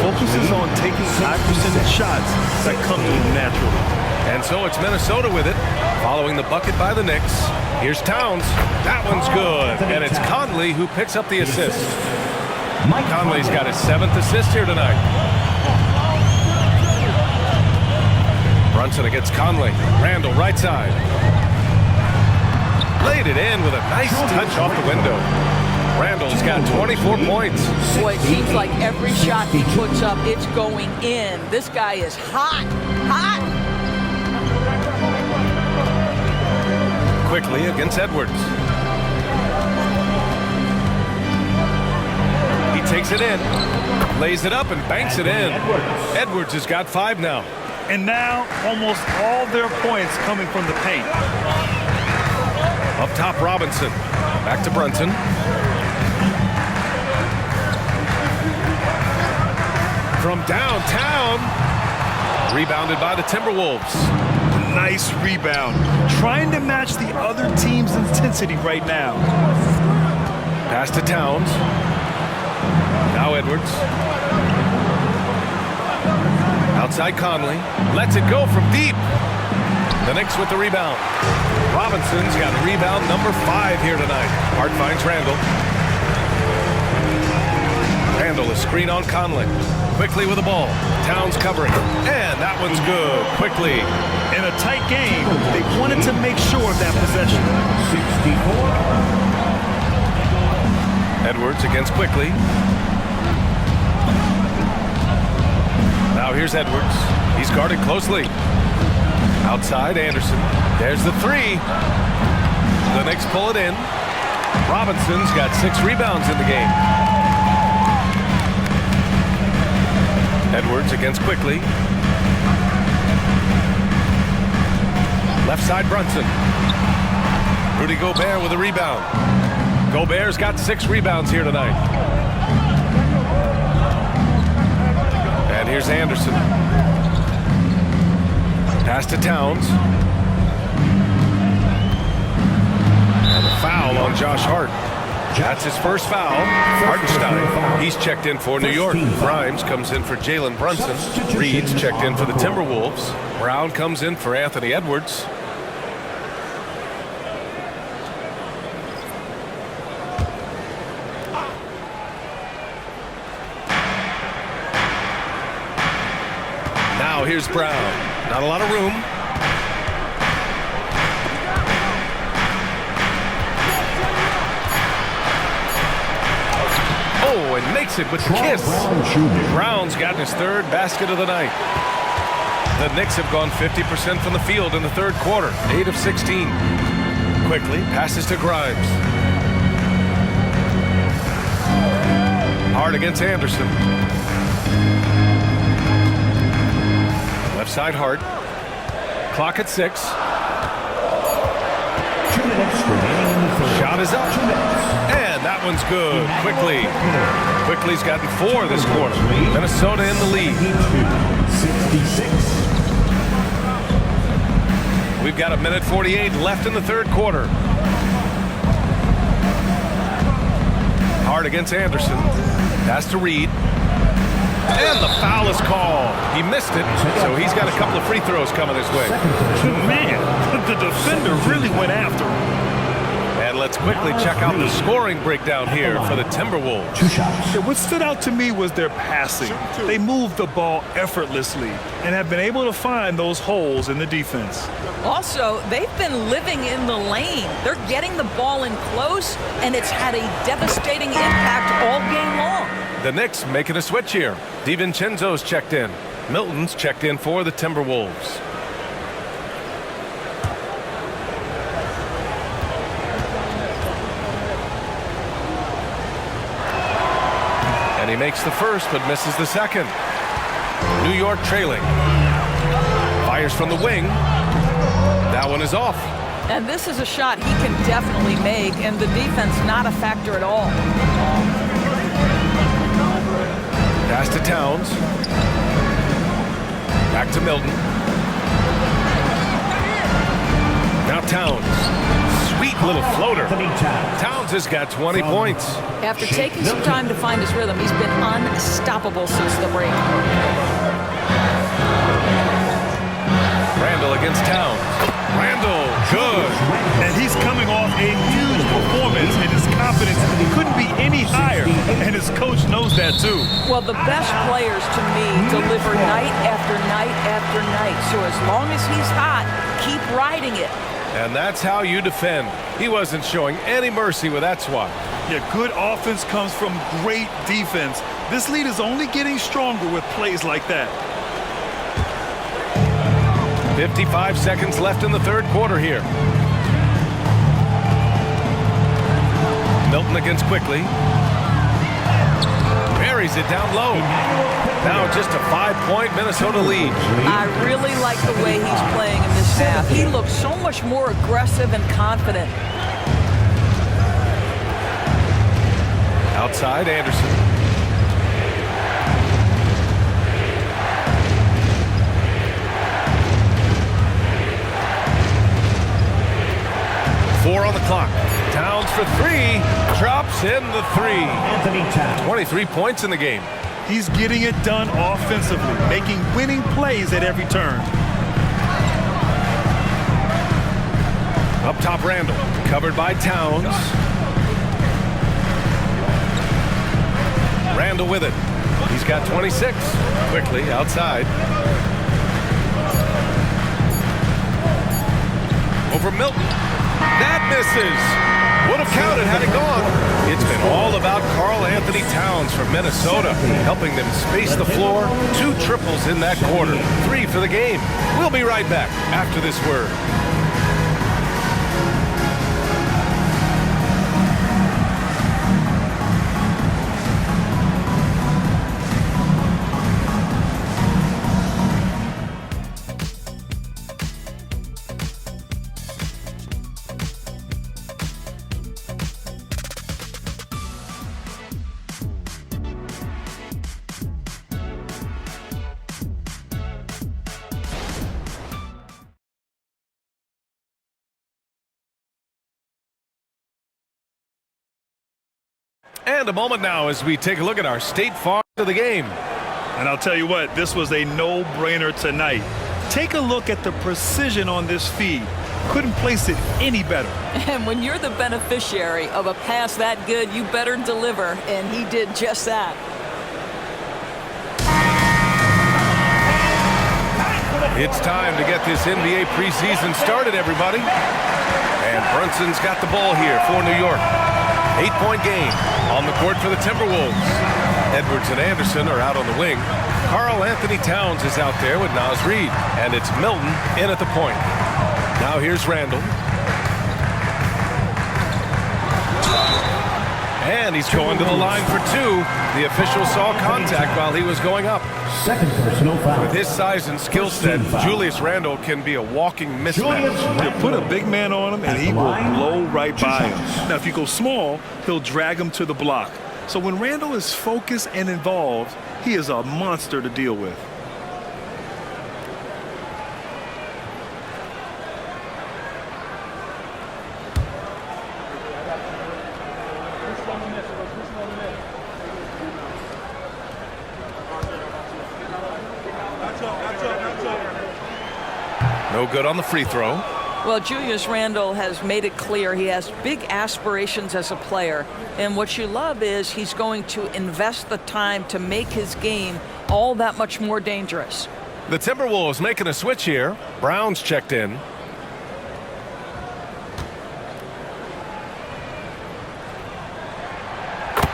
Focuses on taking high percentage shots that come to him naturally. And so it's Minnesota with it, following the bucket by the Knicks. Here's Towns. That one's good. And it's Conley who picks up the assist. Conley's got his 7th assist here tonight. Brunson against Conley. Randall right side. Laid it in with a nice touch off the window. Randall's got 24 points. Boy, it seems like every shot he puts up, it's going in. This guy is hot, hot. Quickly against Edwards. He takes it in, lays it up and banks it in. Edwards has got 5 now. And now almost all their points coming from the paint. Up top, Robinson. Back to Brunson. From downtown. Rebounded by the Timberwolves. Nice rebound. Trying to match the other team's intensity right now. Pass to Towns. Now Edwards. Outside Conley. Lets it go from deep. The Knicks with the rebound. Robinson's got rebound number 5 here tonight. Hart finds Randall. Randall a screen on Conley. Quickly with the ball. Towns covering. And that one's good. Quickly. In a tight game, they wanted to make sure of that possession. 64. Edwards against Quickly. Now here's Edwards. He's guarded closely. Outside, Anderson. There's the three. The Knicks pull it in. Robinson's got 6 rebounds in the game. Edwards against Quickly. Left side, Brunson. Rudy Gobert with a rebound. Gobert's got 6 rebounds here tonight. And here's Anderson. Pass to Towns. And a foul on Josh Hart. That's his first foul. Hartenstein, he's checked in for New York. Grimes comes in for Jalen Brunson. Reed's checked in for the Timberwolves. Brown comes in for Anthony Edwards. Now here's Brown. Not a lot of room. Oh, and makes it with the kiss. Brown's gotten his 3rd basket of the night. The Knicks have gone 50% from the field in the 3rd quarter. 8 of 16. Quickly passes to Grimes. Hart against Anderson. Left side Hart. Clock at 6. 2 minutes remaining in the third. Shot is up. And that one's good. Quickly's gotten 4 this quarter. Minnesota in the lead. 66. We've got 1:48 left in the 3rd quarter. Hart against Anderson. Pass to Reed. And the foul is called. He missed it, so he's got a couple of free throws coming his way. Man, the defender really went after him. And let's quickly check out the scoring breakdown here for the Timberwolves. 2 shots. What stood out to me was their passing. They moved the ball effortlessly and have been able to find those holes in the defense. Also, they've been living in the lane. They're getting the ball in close, and it's had a devastating impact all game long. The Knicks making a switch here. DiVincenzo's checked in. Milton's checked in for the Timberwolves. And he makes the first, but misses the second. New York trailing. Fires from the wing. That one is off. And this is a shot he can definitely make, and the defense not a factor at all. Pass to Towns. Back to Milton. Now Towns. Sweet little floater. Towns has got 20 points. After taking some time to find his rhythm, he's been unstoppable since the break. Randall against Towns. Randall, good. And he's coming off a huge performance, and his confidence couldn't be any higher. And his coach knows that too. Well, the best players to me deliver night after night after night. So as long as he's hot, keep riding it. And that's how you defend. He wasn't showing any mercy with that swat. Yeah, good offense comes from great defense. This lead is only getting stronger with plays like that. 55 seconds left in the 3rd quarter here. Milton against Quickly. Buries it down low. Now just a 5-point Minnesota lead. I really like the way he's playing in this half. He looks so much more aggressive and confident. Outside, Anderson. 4 on the clock. Towns for 3. Drops in the 3. 23 points in the game. He's getting it done offensively, making winning plays at every turn. Up top, Randall. Covered by Towns. Randall with it. He's got 26. Quickly outside. Over Milton. That misses. Would have counted had it gone. It's been all about Karl Anthony Towns from Minnesota, helping them space the floor. 2 triples in that quarter, 3 for the game. We'll be right back after this word. And a moment now as we take a look at our State Farm of the game. And I'll tell you what, this was a no-brainer tonight. Take a look at the precision on this feed. Couldn't place it any better. And when you're the beneficiary of a pass that good, you better deliver, and he did just that. It's time to get this NBA preseason started, everybody. And Brunson's got the ball here for New York. 8-point game on the court for the Timberwolves. Edwards and Anderson are out on the wing. Karl Anthony Towns is out there with Naz Reid. And it's Milton in at the point. Now here's Randall. And he's going to the line for 2. The official saw contact while he was going up. Second personal foul. With his size and skill set, Julius Randle can be a walking mismatch. You put a big man on him, and he will blow right by him. Now, if you go small, he'll drag him to the block. So when Randle is focused and involved, he is a monster to deal with. No good on the free throw. Well, Julius Randle has made it clear he has big aspirations as a player. And what you love is he's going to invest the time to make his game all that much more dangerous. The Timberwolves making a switch here. Brown's checked in.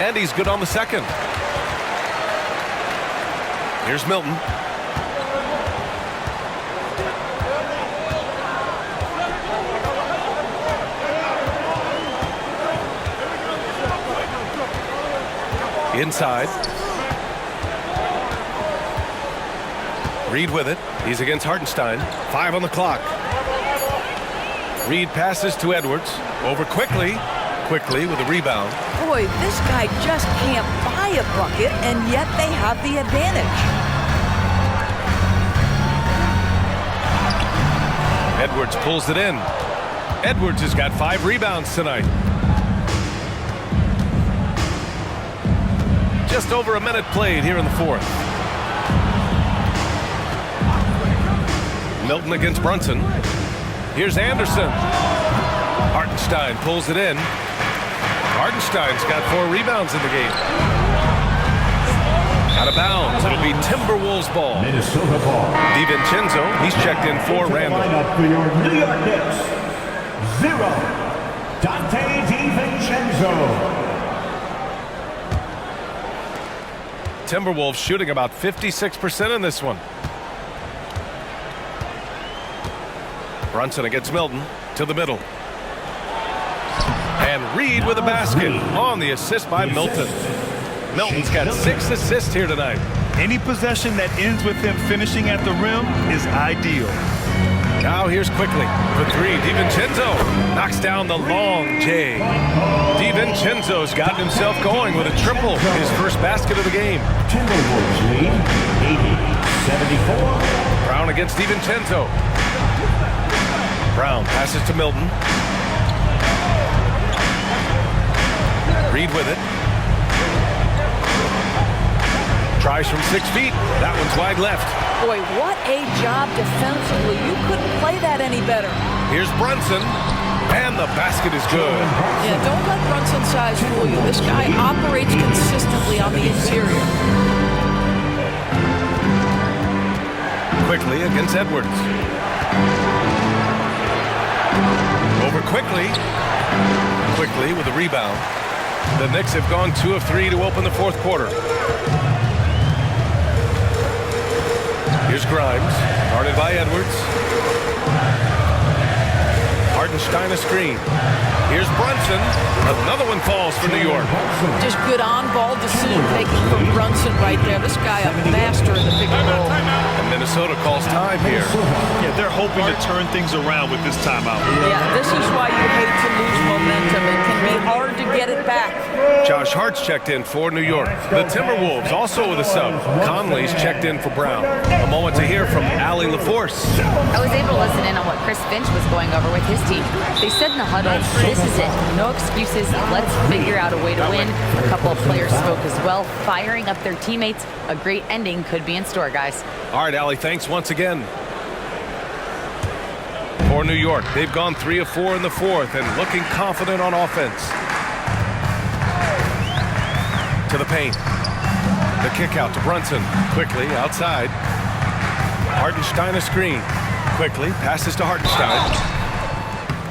And he's good on the second. Here's Milton. Inside. Reid with it. He's against Hartenstein. 5 on the clock. Reid passes to Edwards. Over quickly. Quickly with a rebound. Boy, this guy just can't buy a bucket, and yet they have the advantage. Edwards pulls it in. Edwards has got 5 rebounds tonight. Just over a minute played here in the 4th. Milton against Brunson. Here's Anderson. Hartenstein pulls it in. Hartenstein's got 4 rebounds in the game. Out of bounds. It'll be Timberwolves ball. Minnesota ball. DiVincenzo, he's checked in for Randall. Lineup for your New York Knicks. 0. Dante DiVincenzo. Timberwolves shooting about 56% in this one. Brunson against Milton to the middle. And Reid with a basket on the assist by Milton. Milton's got 6 assists here tonight. Any possession that ends with him finishing at the rim is ideal. Now here's quickly for 3. DiVincenzo knocks down the long J. DiVincenzo's gotten himself going with a triple, his first basket of the game. Timberwolves lead 80-74. Brown against DiVincenzo. Brown passes to Milton. Reid with it. Tries from 6 feet. That one's wide left. Boy, what a job defensively. You couldn't play that any better. Here's Brunson. And the basket is good. Yeah, don't let Brunson's size fool you. This guy operates consistently on the interior. Quickly against Edwards. Over quickly. quickly with a rebound. The Knicks have gone 2 of 3 to open the fourth quarter. Here's Grimes, guarded by Edwards. Hartenstein a screen. Here's Brunson. Another one falls for New York. Just good on-ball decision-making from Brunson right there. This guy a master in the pick and roll. And Minnesota calls time here. Yeah, they're hoping to turn things around with this timeout. Yeah, this is why you hate to lose momentum. It can be hard to get it back. Josh Hart's checked in for New York. The Timberwolves also with a sub. Conley's checked in for Brown. A moment to hear from Allie LaForce. I was able to listen in on what Chris Finch was going over with his team. They said in the huddle, this is it. No excuses. Let's figure out a way to win. A couple of players spoke as well, firing up their teammates. A great ending could be in store, guys. All right, Allie, thanks once again. For New York, they've gone 3 of 4 in the fourth and looking confident on offense. To the paint. The kick out to Brunson. Quickly outside. Hartenstein a screen. Quickly passes to Hartenstein.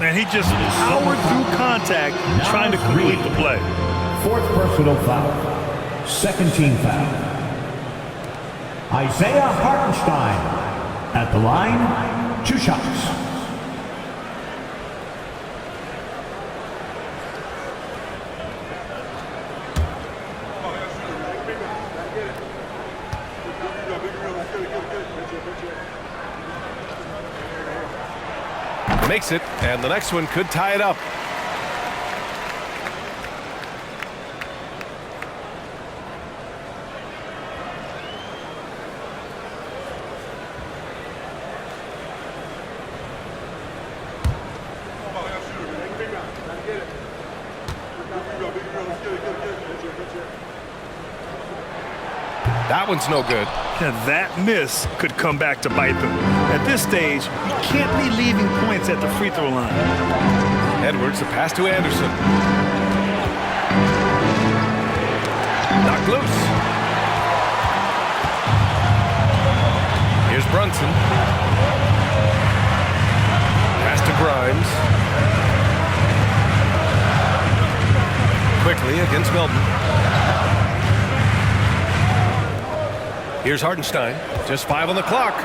And he just powered through contact trying to complete the play. Fourth personal foul. Second team foul. Isaiah Hartenstein at the line, 2 shots. Makes it, and the next one could tie it up. That one's no good. Yeah, that miss could come back to bite them. At this stage, you can't be leaving points at the free throw line. Edwards, the pass to Anderson. Knocked loose. Here's Brunson. Pass to Grimes. Quickly against Melton. Here's Hartenstein. Just 5 on the clock.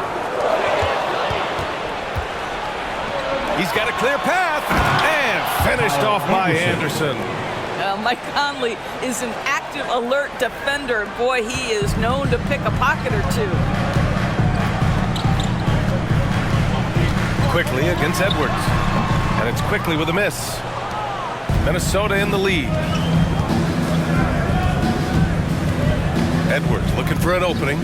He's got a clear path. And finished off by Anderson. Mike Conley is an active, alert defender. Boy, he is known to pick a pocket or two. Quickly against Edwards. And it's quickly with a miss. Minnesota in the lead. Edwards looking for an opening.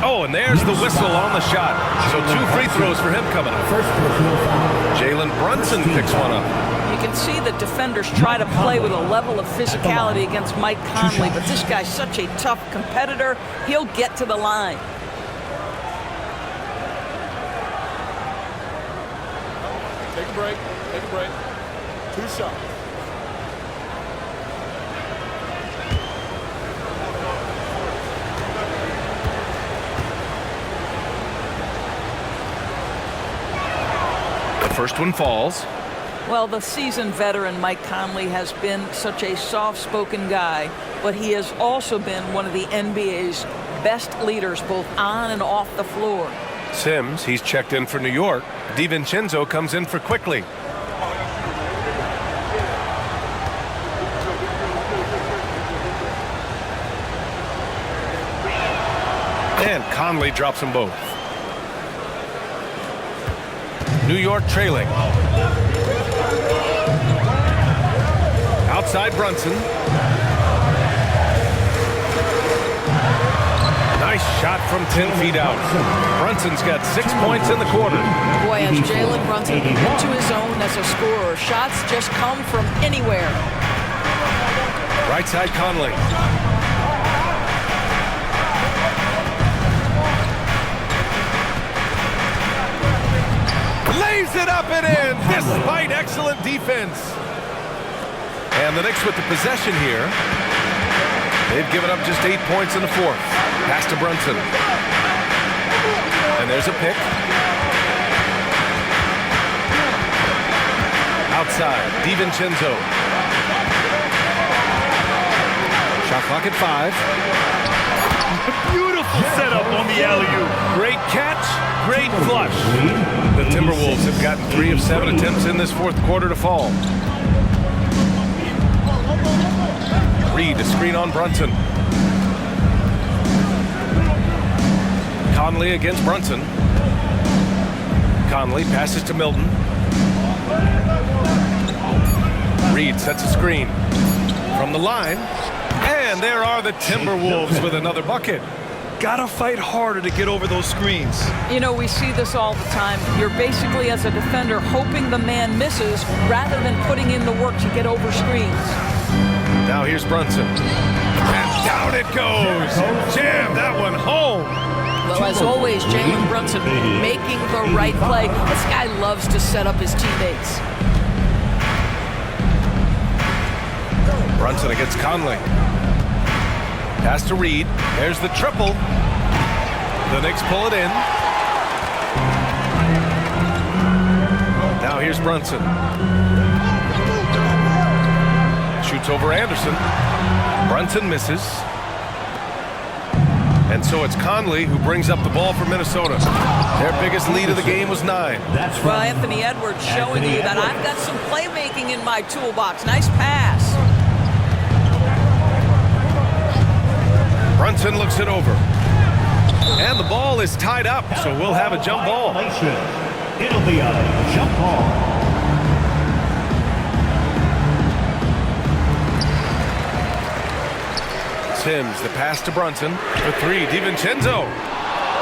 Oh, and there's the whistle on the shot. So 2 free throws for him coming up. Jalen Brunson picks one up. You can see the defenders try to play with a level of physicality against Mike Conley, but this guy's such a tough competitor. He'll get to the line. Take a break. Take a break. 2 shots. First one falls. Well, the seasoned veteran Mike Conley has been such a soft-spoken guy, but he has also been one of the NBA's best leaders, both on and off the floor. Sims, he's checked in for New York. DiVincenzo comes in for Quickly. And Conley drops them both. New York trailing. Outside Brunson. Nice shot from 10 feet out. Brunson's got 6 points in the quarter. Boy, as Jalen Brunson into his own as a scorer, shots just come from anywhere. Right side Conley. Lays it up and in, despite excellent defense. And the Knicks with the possession here. They've given up just 8 points in the fourth. Pass to Brunson. And there's a pick. Outside, DiVincenzo. Shot clock at 5. Beautiful setup on the alley-oop. Great catch, great flush. The Timberwolves have gotten 3 of 7 attempts in this fourth quarter to fall. Reed to screen on Brunson. Conley against Brunson. Conley passes to Milton. Reed sets a screen from the line. And there are the Timberwolves with another bucket. Gotta fight harder to get over those screens. You know, we see this all the time. You're basically, as a defender, hoping the man misses rather than putting in the work to get over screens. Now here's Brunson. And down it goes. Jam that one home. Well, as always, Jalen Brunson making the right play. This guy loves to set up his teammates. Brunson against Conley. Pass to Reed. There's the triple. The Knicks pull it in. Now here's Brunson. Shoots over Anderson. Brunson misses. And so it's Conley who brings up the ball for Minnesota. Their biggest lead of the game was 9. Well, Anthony Edwards showing you that I've got some playmaking in my toolbox. Nice pass. Brunson looks it over. And the ball is tied up, so we'll have a jump ball. It'll be a jump ball. Sims, the pass to Brunson for 3. DiVincenzo.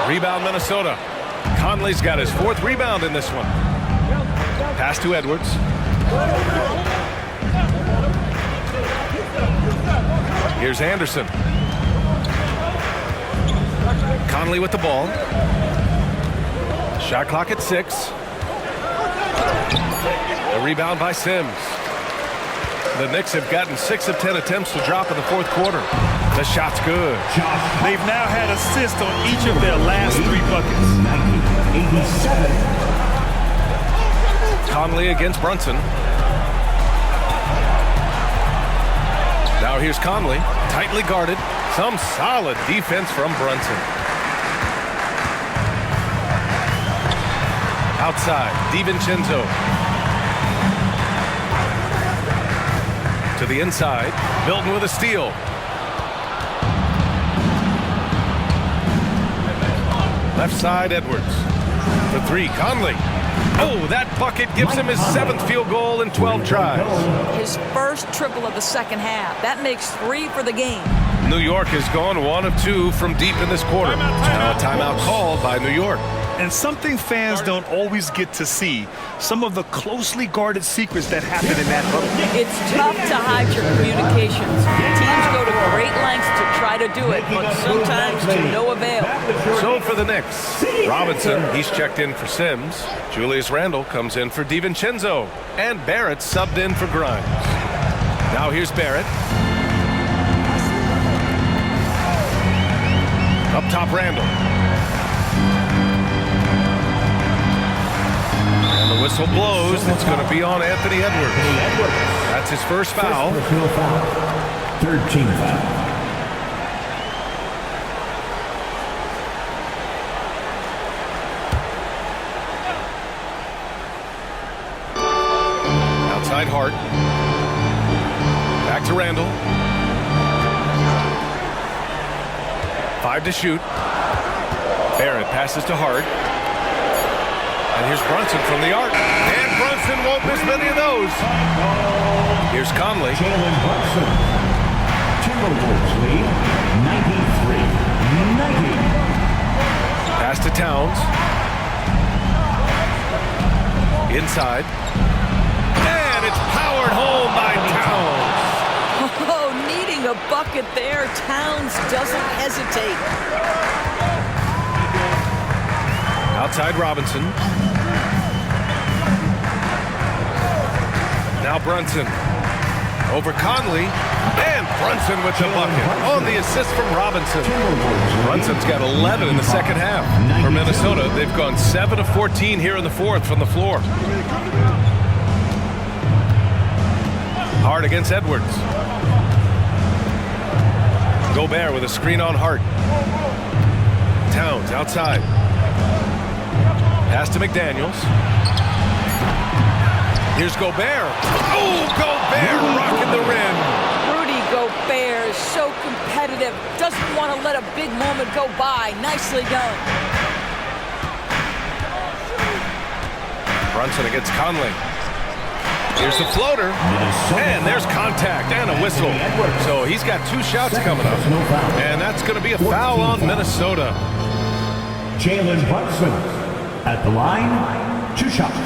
Rebound Minnesota. Conley's got his 4th rebound in this one. Pass to Edwards. Here's Anderson. Conley with the ball. Shot clock at 6. A rebound by Sims. The Knicks have gotten 6 of 10 attempts to drop in the fourth quarter. The shot's good. They've now had assists on each of their last 3 buckets. 87. Conley against Brunson. Now here's Conley, tightly guarded. Some solid defense from Brunson. Outside, DiVincenzo. To the inside, Milton with a steal. Left side, Edwards. For 3, Conley. Oh, that bucket gives him his 7th field goal in 12 tries. His first triple of the second half. That makes 3 for the game. New York has gone 1 of 2 from deep in this quarter. Now a timeout called by New York. And something fans don't always get to see, some of the closely guarded secrets that happen in that huddle. It's tough to hide your communications. Teams go to great lengths to try to do it, but sometimes to no avail. So for the Knicks, Robinson, he's checked in for Sims. Julius Randle comes in for DiVincenzo. And Barrett subbed in for Grimes. Now here's Barrett. Up top, Randle. And the whistle blows. It's going to be on Anthony Edwards. That's his first foul. Third team foul. Outside Hart. Back to Randle. 5 to shoot. Barrett passes to Hart. And here's Brunson from the arc. And Brunson won't miss many of those. Here's Conley. Jalen Brunson. Timberwolves lead 93-90. Pass to Towns. Inside. And it's powered home by Towns. Oh, needing a bucket there. Towns doesn't hesitate. Outside Robinson. Now Brunson. Over Conley. And Brunson with the bucket. On the assist from Robinson. Brunson's got 11 in the second half. For Minnesota, they've gone 7 of 14 here in the fourth from the floor. Hart against Edwards. Gobert with a screen on Hart. Towns outside. Pass to McDaniels. Here's Gobert. Oh, Gobert rocking the rim. Rudy Gobert is so competitive. Doesn't want to let a big moment go by. Nicely done. Brunson against Conley. Here's the floater. And there's contact and a whistle. So he's got 2 shots coming up. And that's going to be a foul on Minnesota. Jalen Brunson at the line, 2 shots.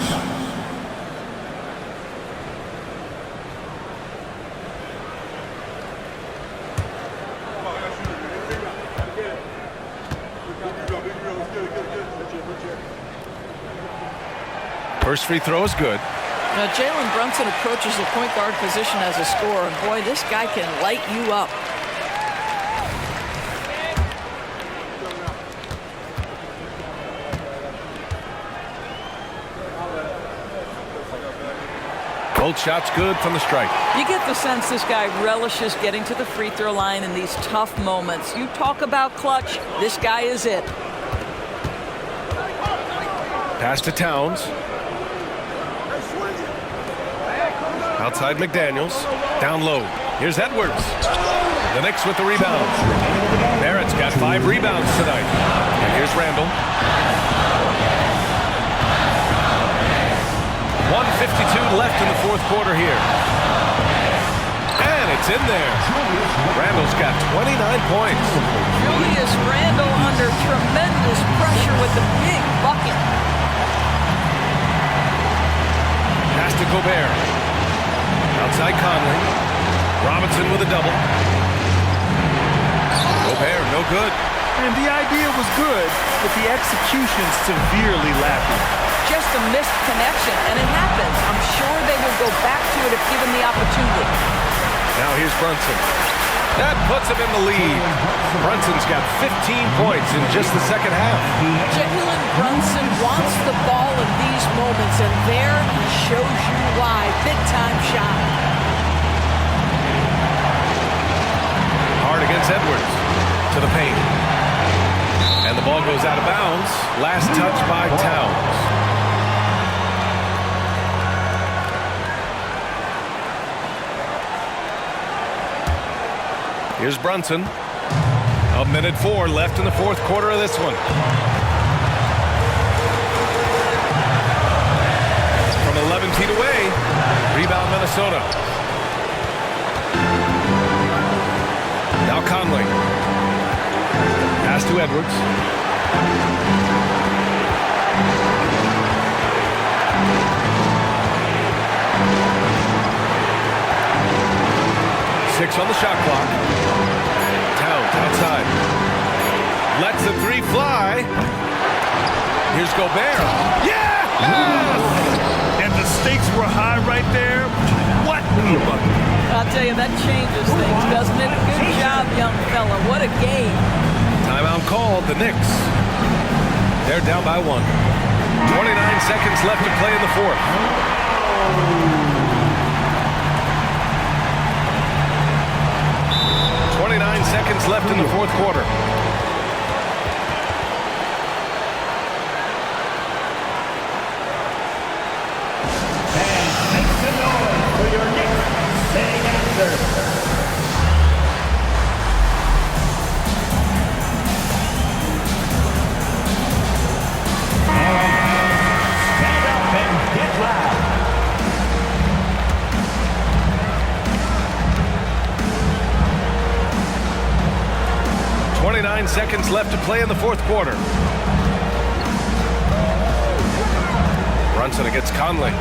First free throw is good. Now, Jalen Brunson approaches the point guard position as a scorer. And boy, this guy can light you up. Both shots good from the stripe. You get the sense this guy relishes getting to the free throw line in these tough moments. You talk about clutch, this guy is it. Pass to Towns. Outside McDaniels. Down low. Here's Edwards. The Knicks with the rebound. Barrett's got 5 rebounds tonight. And here's Randall. 1:52 left in the 4th quarter here. And it's in there. Randall's got 29 points. Julius Randle under tremendous pressure with the big bucket. Pass to Gobert. Outside Conley. Robinson with a double. Gobert, no good. And the idea was good, but the execution severely lacking. Just a missed connection, and it happens. I'm sure they will go back to it if given the opportunity. Now here's Brunson. That puts him in the lead. Brunson's got 15 points in just the second half. Jalen Brunson wants the ball in these moments, and there he shows you why. Big-time shot. Hart against Edwards. To the paint. And the ball goes out of bounds. Last touch by Towns. Here's Brunson. 1:04 left in the 4th quarter of this one. From 11 feet away, rebound Minnesota. Now Conley. Pass to Edwards. Six on the shot clock. Towns outside. Lets the 3 fly. Here's Gobert. Yeah! And the stakes were high right there. What a bucket. I'll tell you, that changes things, doesn't it? Good job, young fella. What a game. Timeout called. The Knicks. They're down by 1. 29 seconds left to play in the 4th. 29 seconds left in the 4th quarter. And make some noise for your Knicks saying answer. Stand up and get loud. 29 seconds left to play in the 4th quarter. Brunson against Conley.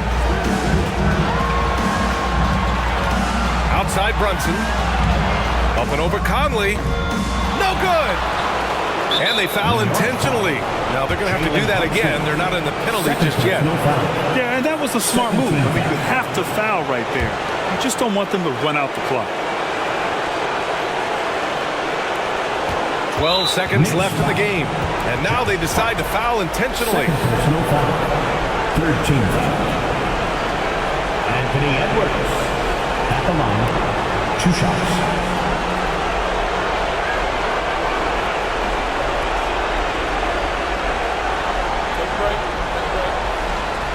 Outside Brunson. Up and over Conley. No good. And they foul intentionally. Now they're going to have to do that again. They're not in the penalty just yet. Yeah, and that was a smart move. I mean, you have to foul right there. You just don't want them to run out the clock. 12 seconds left in the game. And now they decide to foul intentionally. No foul. 13 foul. Anthony Edwards at At the line, 2 shots. Take a break. Take a break.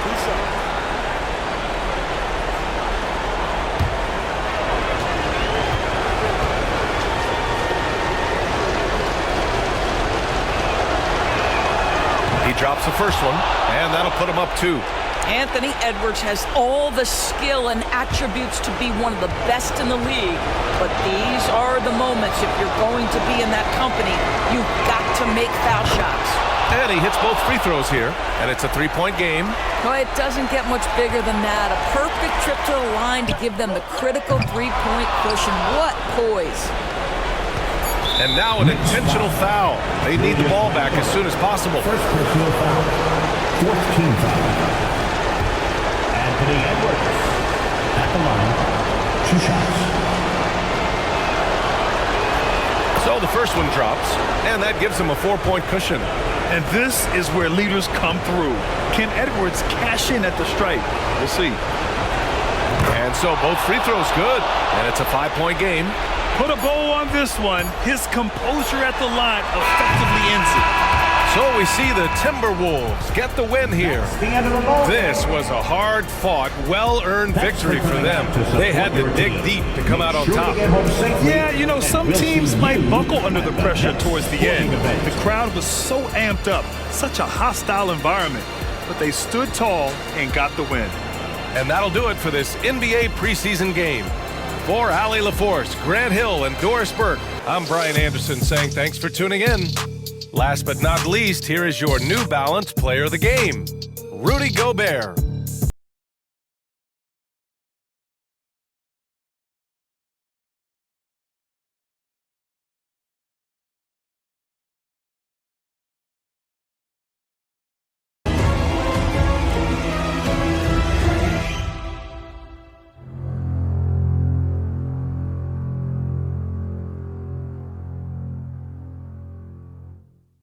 2 shots. He drops the first one, and that'll put him up 2. Anthony Edwards has all the skill and attributes to be one of the best in the league. But these are the moments, if you're going to be in that company, you've got to make foul shots. And he hits both free throws here, and it's a 3-point game. No, it doesn't get much bigger than that. A perfect trip to the line to give them the critical 3-point cushion. What poise. And now an intentional foul. They need the ball back as soon as possible. First personal foul. 4th team foul. Anthony Edwards. At the line, 2 shots. So the first one drops, and that gives him a 4-point cushion. And this is where leaders come through. Can Edwards cash in at the stripe? We'll see. And so both free throws good, and it's a 5-point game. Put a bow on this one. His composure at the line effectively ends it. So we see the Timberwolves get the win here. The end of the ball. This was a hard-fought, well-earned victory for them. They had to dig deep to come out on top. Yeah, you know, some teams might buckle under the pressure towards the end. The crowd was so amped up, such a hostile environment. But they stood tall and got the win. And that'll do it for this NBA preseason game. For Allie LaForce, Grant Hill, and Doris Burke, I'm Brian Anderson saying thanks for tuning in. Last but not least, here is your New Balance Player of the Game, Rudy Gobert.